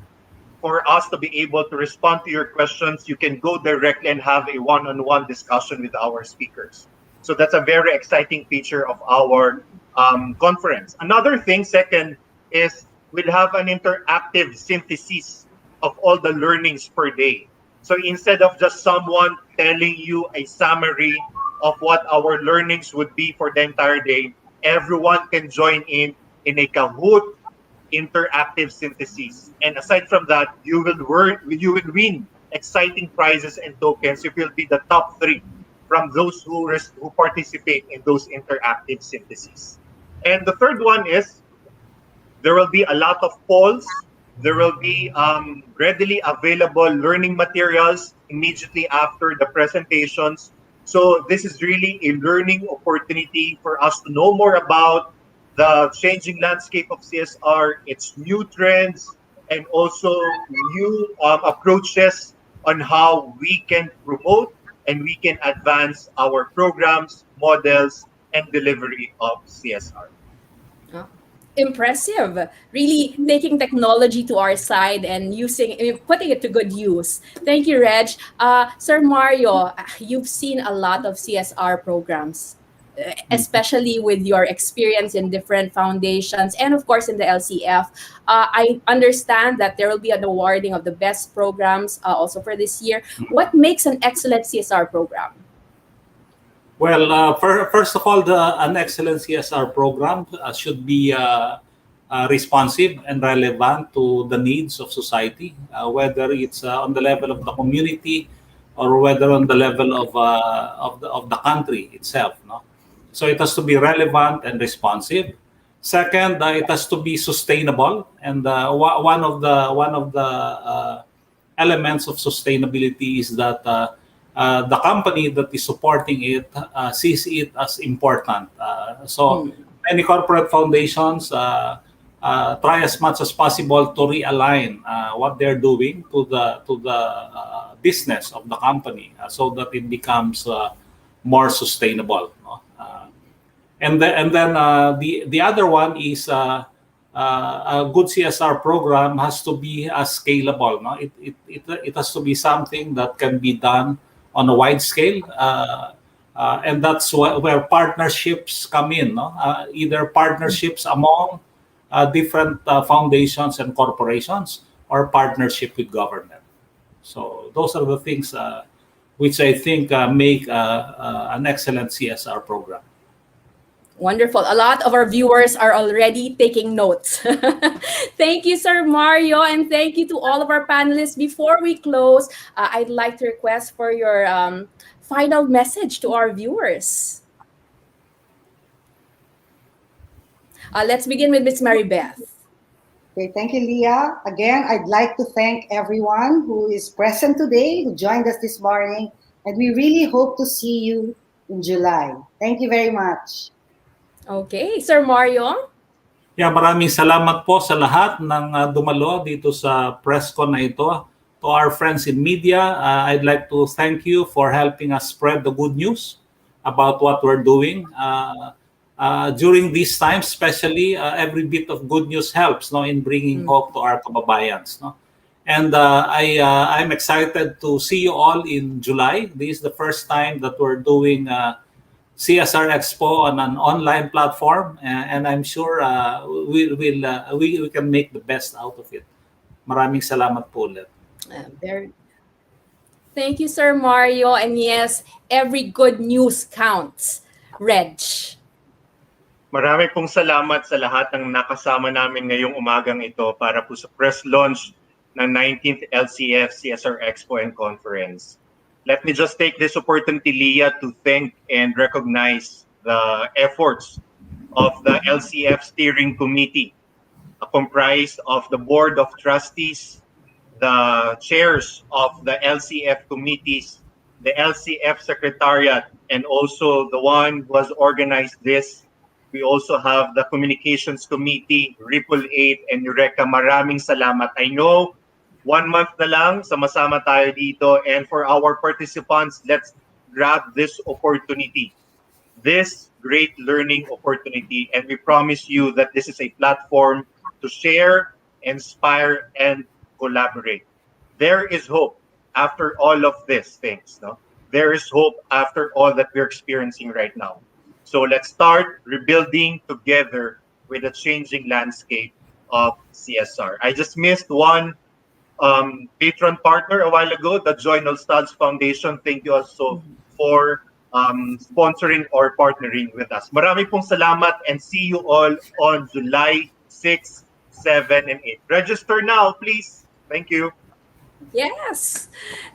for us to be able to respond to your questions, you can go directly and have a one-on-one discussion with our speakers. So that's a very exciting feature of our conference. Another thing, second, is we'll have an interactive synthesis of all the learnings per day. So instead of just someone telling you a summary of what our learnings would be for the entire day, everyone can join in a Kahoot, interactive synthesis. And aside from that, you will win exciting prizes and tokens if you'll be the top 3 from those who participate in those interactive syntheses. And the third one is there will be a lot of polls. There will be readily available learning materials immediately after the presentations. So this is really a learning opportunity for us to know more about the changing landscape of CSR, its new trends, and also new approaches on how we can promote and we can advance our programs, models, and delivery of CSR. Impressive. Really taking technology to our side and putting it to good use. Thank you, Reg. Sir Mario, you've seen a lot of CSR programs, especially with your experience in different foundations and of course in the LCF. I understand that there will be an awarding of the best programs also for this year. What makes an excellent CSR program? Well, first of all, an excellent CSR program should be responsive and relevant to the needs of society, whether it's on the level of the community or whether on the level of the country itself. No? So it has to be relevant and responsive. Second, it has to be sustainable, and one of the elements of sustainability is that the company that is supporting it sees it as important. So many corporate foundations try as much as possible to realign what they're doing to the business of the company so that it becomes more sustainable. No? And then the other one is a good CSR program has to be scalable. No? It has to be something that can be done on a wide scale, and that's where partnerships come in. No? Either partnerships among different foundations and corporations, or partnership with government. So those are the things which I think make an excellent CSR program. Wonderful. A lot of our viewers are already taking notes. Thank you, Sir Mario, and thank you to all of our panelists. Before we close, I'd like to request for your final message to our viewers. Let's begin with Ms. Mary Beth. Okay, thank you, Leah. Again, I'd like to thank everyone who is present today, who joined us this morning, and we really hope to see you in July. Thank you very much. Okay, Sir Mario? Yeah, maraming salamat po sa lahat ng dumalo dito sa presscon na ito. To our friends in media, I'd like to thank you for helping us spread the good news about what we're doing. During these times, especially, every bit of good news helps, no, in bringing hope to our kababayans. No? And I'm excited to see you all in July. This is the first time that we're doing CSR Expo on an online platform, and I'm sure we can make the best out of it. Maraming salamat po ulit. Thank you, Sir Mario. And yes, every good news counts. Reg. Marami pong salamat sa lahat ng nakasama namin ngayong umagang ito para po sa press launch ng 19th LCF CSR Expo and Conference. Let me just take this opportunity, Leah, to thank and recognize the efforts of the LCF Steering Committee, comprised of the Board of Trustees, the chairs of the LCF committees, the LCF Secretariat, and also the one who has organized this. We also have the Communications Committee, Ripple 8, and Eureka. Maraming salamat. I know 1 month na lang, sama-sama tayo dito. And for our participants, let's grab this opportunity, this great learning opportunity. And we promise you that this is a platform to share, inspire, and collaborate. There is hope after all of these things. No? There is hope after all that we're experiencing right now. So let's start rebuilding together with the changing landscape of CSR. I just missed one patron partner a while ago, the Joy Nostalgia Foundation. Thank you also for sponsoring or partnering with us. Marami pong salamat, and see you all on July 6, 7, and 8. Register now, please. Thank you. Yes.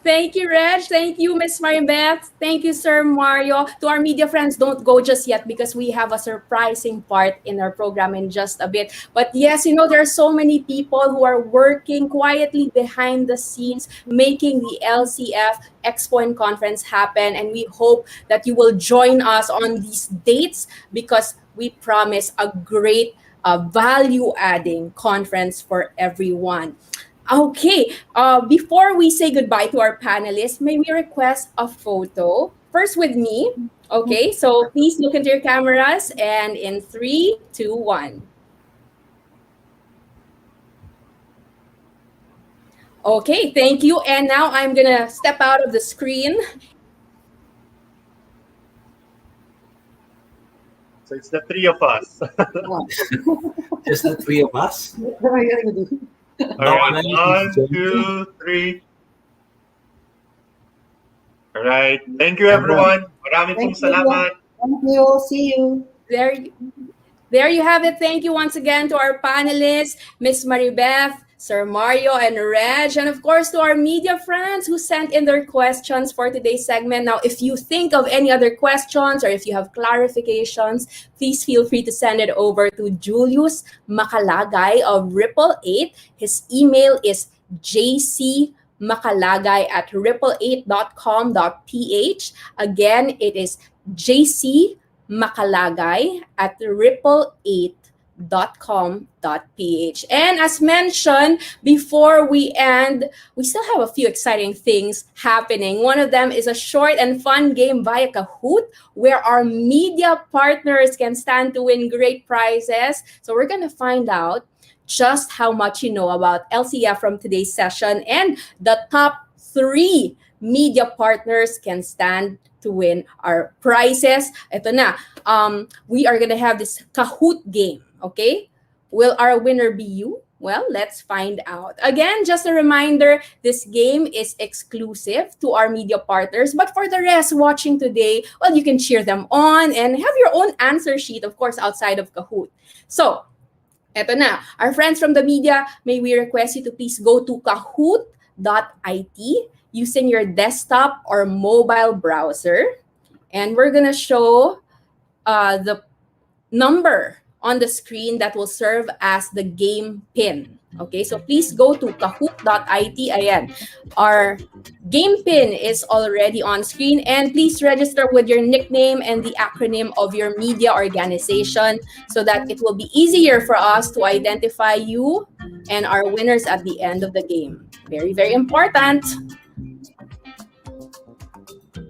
Thank you, Reg. Thank you, Miss Maribeth. Thank you, Sir Mario. To our media friends, don't go just yet because we have a surprising part in our program in just a bit. But yes, there are so many people who are working quietly behind the scenes, making the LCF Expo and Conference happen. And we hope that you will join us on these dates because we promise a great value-adding conference for everyone. Okay, before we say goodbye to our panelists, may we request a photo? First with me. Okay, so please look into your cameras and in 3, 2, 1. Okay, thank you. And now I'm gonna step out of the screen. So it's the 3 of us. Just the 3 of us? What am I going to do? All right, 1, 2, 3. All right. Thank you, everyone. Maraming pong salamat. Thank you. See you. There you have it. Thank you once again to our panelists, Miss Maribeth, Sir Mario, and Reg, and of course to our media friends who sent in their questions for today's segment. Now, if you think of any other questions or if you have clarifications, please feel free to send it over to Julius Makalagay of Ripple 8. His email is jcmakalagay@ripple8.com.ph. Again, it is jcmakalagay@ripple8.com.ph. And as mentioned, before we end, we still have a few exciting things happening. One of them is a short and fun game via Kahoot where our media partners can stand to win great prizes. So we're going to find out just how much you know about LCF from today's session, and the top 3 media partners can stand to win our prizes. Ito na, we are gonna have this Kahoot game, okay? Will our winner be you? Well, let's find out. Again, just a reminder, this game is exclusive to our media partners, but for the rest watching today, well, you can cheer them on and have your own answer sheet, of course, outside of Kahoot. So, eto na, our friends from the media, may we request you to please go to kahoot.it using your desktop or mobile browser. And we're going to show the number on the screen that will serve as the game pin. Okay, so please go to kahoot.it. Ayan, our game pin is already on screen, and please register with your nickname and the acronym of your media organization so that it will be easier for us to identify you and our winners at the end of the game. Very, very important.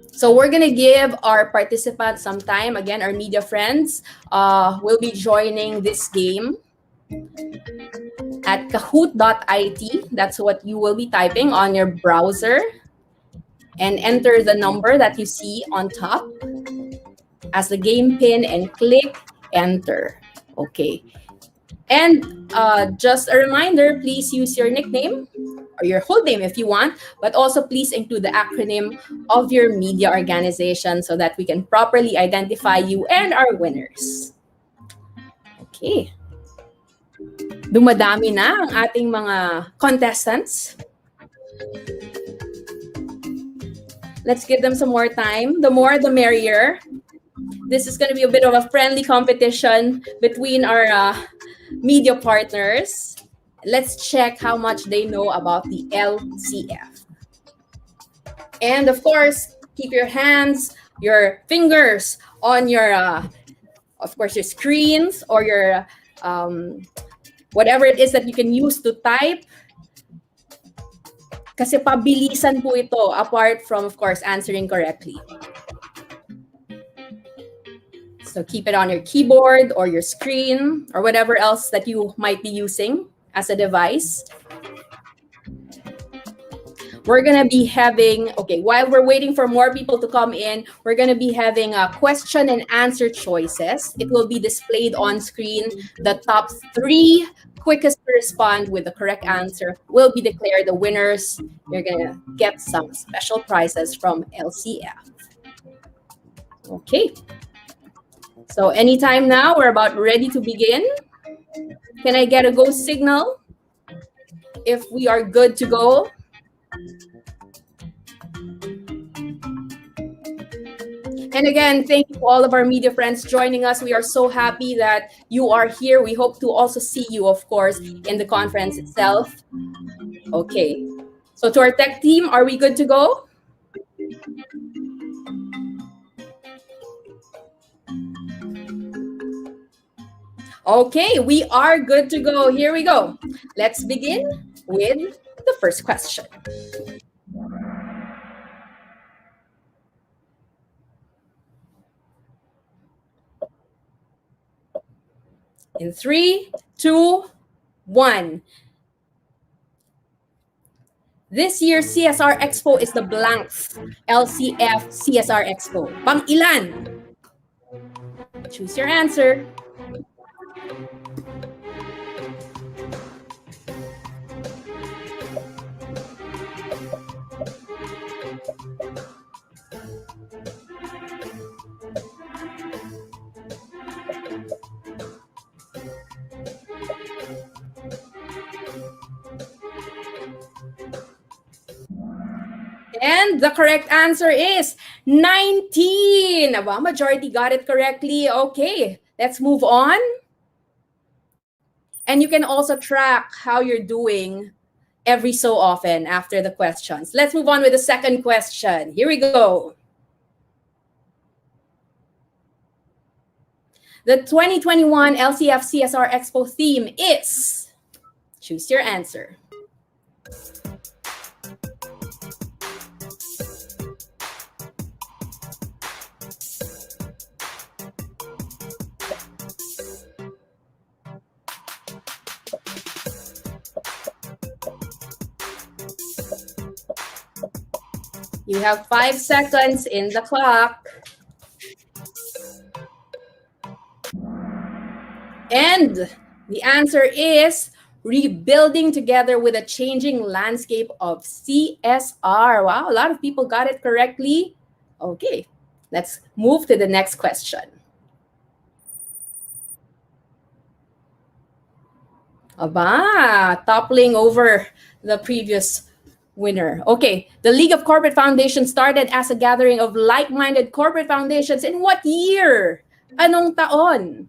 So we're going to give our participants some time. Again, our media friends will be joining this game at kahoot.it. That's what you will be typing on your browser. And enter the number that you see on top as the game pin and click enter. Okay. And just a reminder, please use your nickname or your whole name if you want, but also please include the acronym of your media organization so that we can properly identify you and our winners. Okay. Dumadami na ang ating mga contestants. Let's give them some more time. The more, the merrier. This is going to be a bit of a friendly competition between our media partners. Let's check how much they know about the LCF. And of course, keep your hands, your fingers on your, of course, your screens or your whatever it is that you can use to type. Kasi pabilisan po ito apart from, of course, answering correctly. So keep it on your keyboard or your screen or whatever else that you might be using as a device. We're going to be having, okay, while we're waiting for more people to come in, we're going to be having a question and answer choices. It will be displayed on screen. The top 3 quickest to respond with the correct answer will be declared the winners. You're going to get some special prizes from LCF. Okay. So anytime now, we're about ready to begin. Can I get a go signal if we are good to go? And again, thank you to all of our media friends joining us. We are so happy that you are here. We hope to also see you, of course, in the conference itself. Okay. So to our tech team, are we good to go? Okay, we are good to go. Here we go. Let's begin with the first question. In 3, 2, 1. This year's CSR Expo is the blank LCF CSR Expo. Pang ilan? Choose your answer. And the correct answer is 19. Aba, majority got it correctly. Okay, let's move on. And you can also track how you're doing every so often after the questions. Let's move on with the second question. Here we go. The 2021 LCF CSR Expo theme is, choose your answer. You have 5 seconds in the clock. And the answer is rebuilding together with a changing landscape of CSR. Wow, a lot of people got it correctly. Okay, let's move to the next question. Aba, toppling over the previous winner. Okay, the League of Corporate Foundations started as a gathering of like-minded corporate foundations in what year? Anong taon?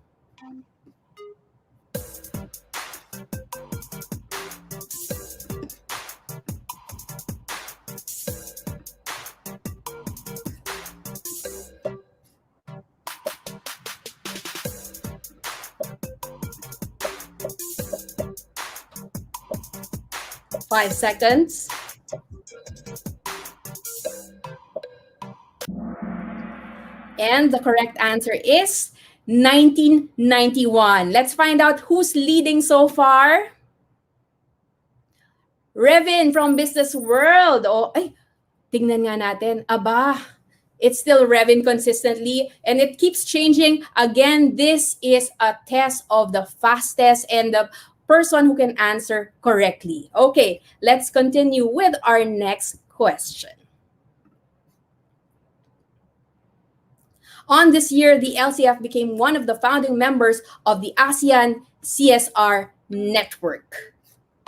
Five seconds. And the correct answer is 1991. Let's find out who's leading so far. Revin from Business World. Oh, ay, tingnan nga natin. Aba, it's still Revin consistently and it keeps changing. Again, this is a test of the fastest and the person who can answer correctly. Okay, let's continue with our next question. On this year, the LCF became one of the founding members of the ASEAN CSR Network.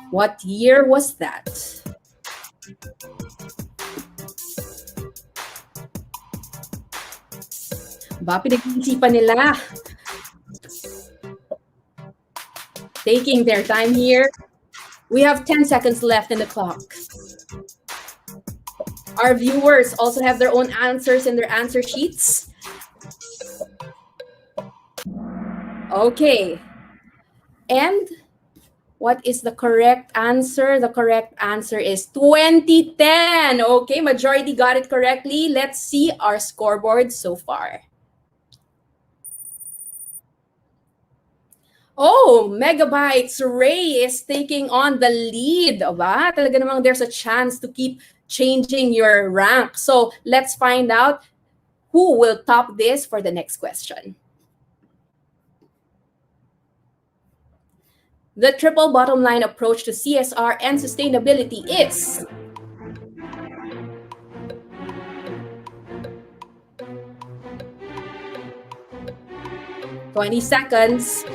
What year was that? Ba, pinag-iisipan nila. Taking their time here. We have 10 seconds left in the clock. Our viewers also have their own answers in their answer sheets. Okay. And what is the correct answer? The correct answer is 2010. Okay, majority got it correctly. Let's see our scoreboard so far. Oh, Megabytes Ray is taking on the lead. Aba, talaga namang there's a chance to keep changing your rank. So let's find out who will top this for the next question. The triple bottom line approach to CSR and sustainability is... ...20 seconds.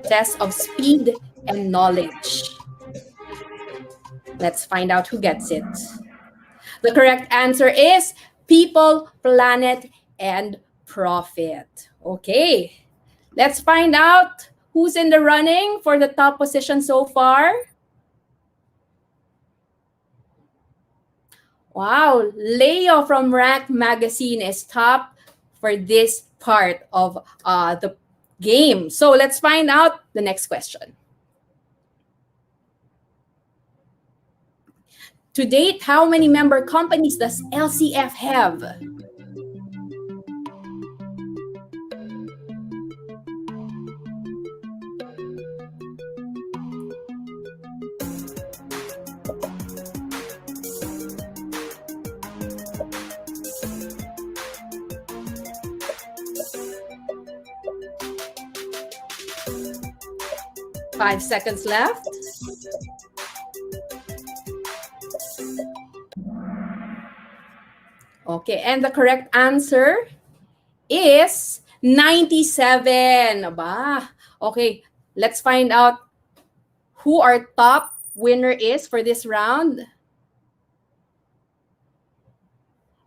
test of speed and knowledge? Let's find out who gets it. The correct answer is people, planet, and profit. Okay, let's find out who's in the running for the top position so far. Wow, Leo from Rank Magazine is top for this part of the game. So let's find out the next question. To date, how many member companies does LCF have? Five seconds left. Okay, and the correct answer is 97. Aba. Okay, let's find out who our top winner is for this round.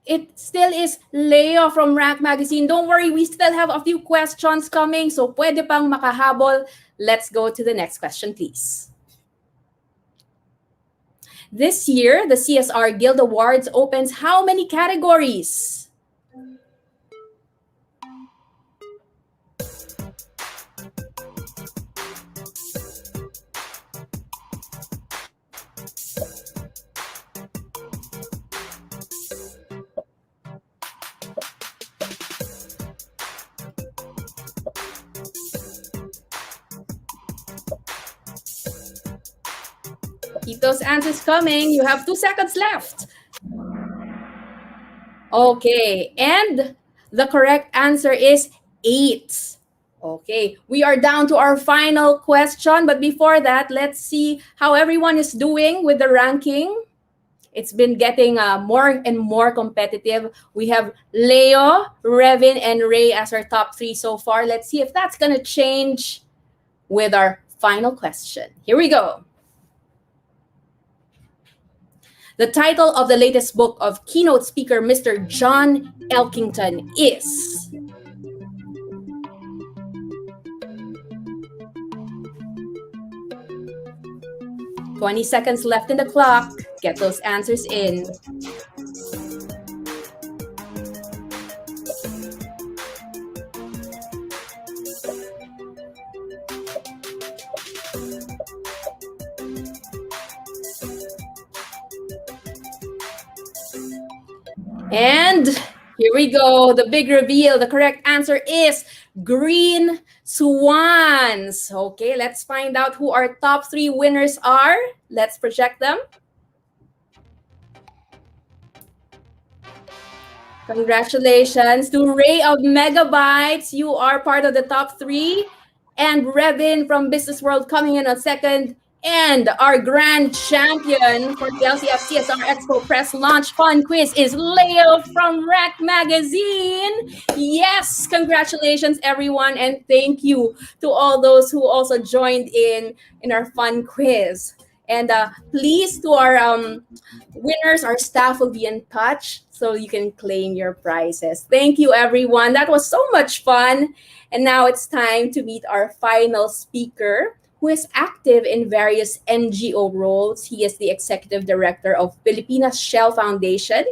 It still is Leo from Rank Magazine. Don't worry, we still have a few questions coming, so pwede pang makahabol. Let's go to the next question, please. This year, the CSR Guild Awards opens how many categories? Keep those answers coming. You have 2 seconds left. Okay, and the correct answer is 8. Okay, we are down to our final question. But before that, let's see how everyone is doing with the ranking. It's been getting more and more competitive. We have Leo, Revin, and Ray as our top 3 so far. Let's see if that's going to change with our final question. Here we go. The title of the latest book of keynote speaker Mr. John Elkington is "20 seconds left in the clock. Get those answers in." And here we go, the big reveal. The correct answer is green swans. Okay, let's find out who our top 3 winners are. Let's project them. Congratulations to Ray of Megabytes. You are part of the top 3. And Revin from Business World coming in on second. And our grand champion for the LCF CSR Expo Press Launch Fun Quiz is Leo from Rack Magazine. Yes, congratulations everyone, and thank you to all those who also joined in our fun quiz. And please, to our winners, our staff will be in touch so you can claim your prizes. Thank you everyone. That was so much fun. And now it's time to meet our final speaker, who is active in various NGO roles. He is the Executive Director of Filipinas Shell Foundation,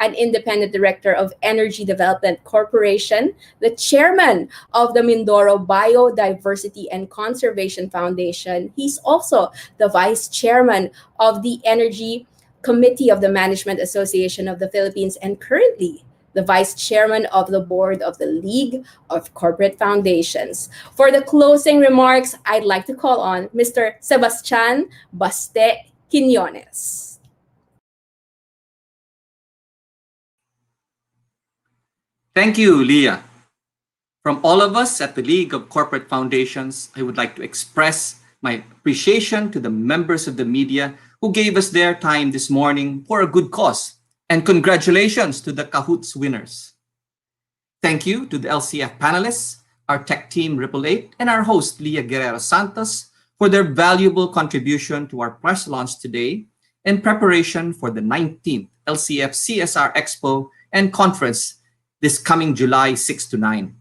an Independent Director of Energy Development Corporation, the Chairman of the Mindoro Biodiversity and Conservation Foundation. He's also the Vice Chairman of the Energy Committee of the Management Association of the Philippines, and currently the Vice Chairman of the Board of the League of Corporate Foundations. For the closing remarks, I'd like to call on Mr. Sebastian Baste Quiñones. Thank you, Leah. From all of us at the League of Corporate Foundations, I would like to express my appreciation to the members of the media who gave us their time this morning for a good cause. And congratulations to the Kahoots winners. Thank you to the LCF panelists our tech team Ripple 8, and our host Leah Guerrero Santos for their valuable contribution to our press launch today in preparation for the 19th LCF CSR Expo and Conference this coming July 6 to 9.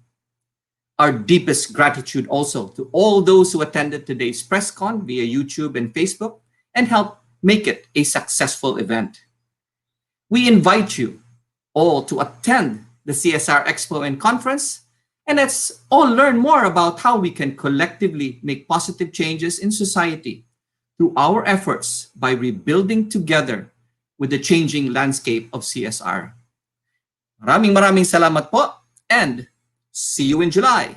Our deepest gratitude also to all those who attended today's press con via YouTube and Facebook and helped make it a successful event. We invite you all to attend the CSR Expo and Conference, and let's all learn more about how we can collectively make positive changes in society through our efforts by rebuilding together with the changing landscape of CSR. Maraming salamat po, and see you in July.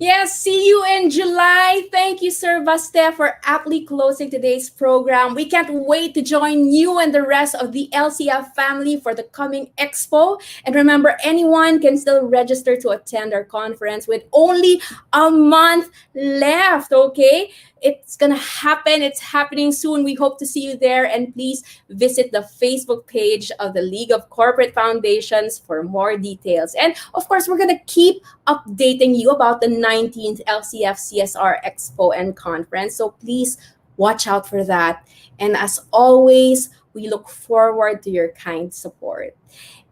Yes, see you in July. Thank you, Sir Baste, for aptly closing today's program. We can't wait to join you and the rest of the LCF family for the coming expo. And remember, anyone can still register to attend our conference with only a month left, okay? It's gonna happen. It's happening soon. We hope to see you there. And please visit the Facebook page of the League of Corporate Foundations for more details. And of course, we're gonna keep updating you about the 19th LCF CSR Expo and Conference. So please watch out for that. And as always, we look forward to your kind support.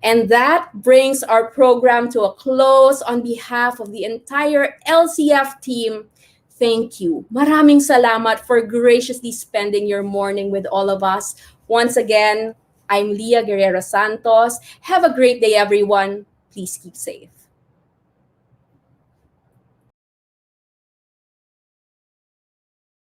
And that brings our program to a close. On behalf of the entire LCF team, thank you. Maraming salamat for graciously spending your morning with all of us. Once again, I'm Leah Guerrero Santos. Have a great day, everyone. Please keep safe.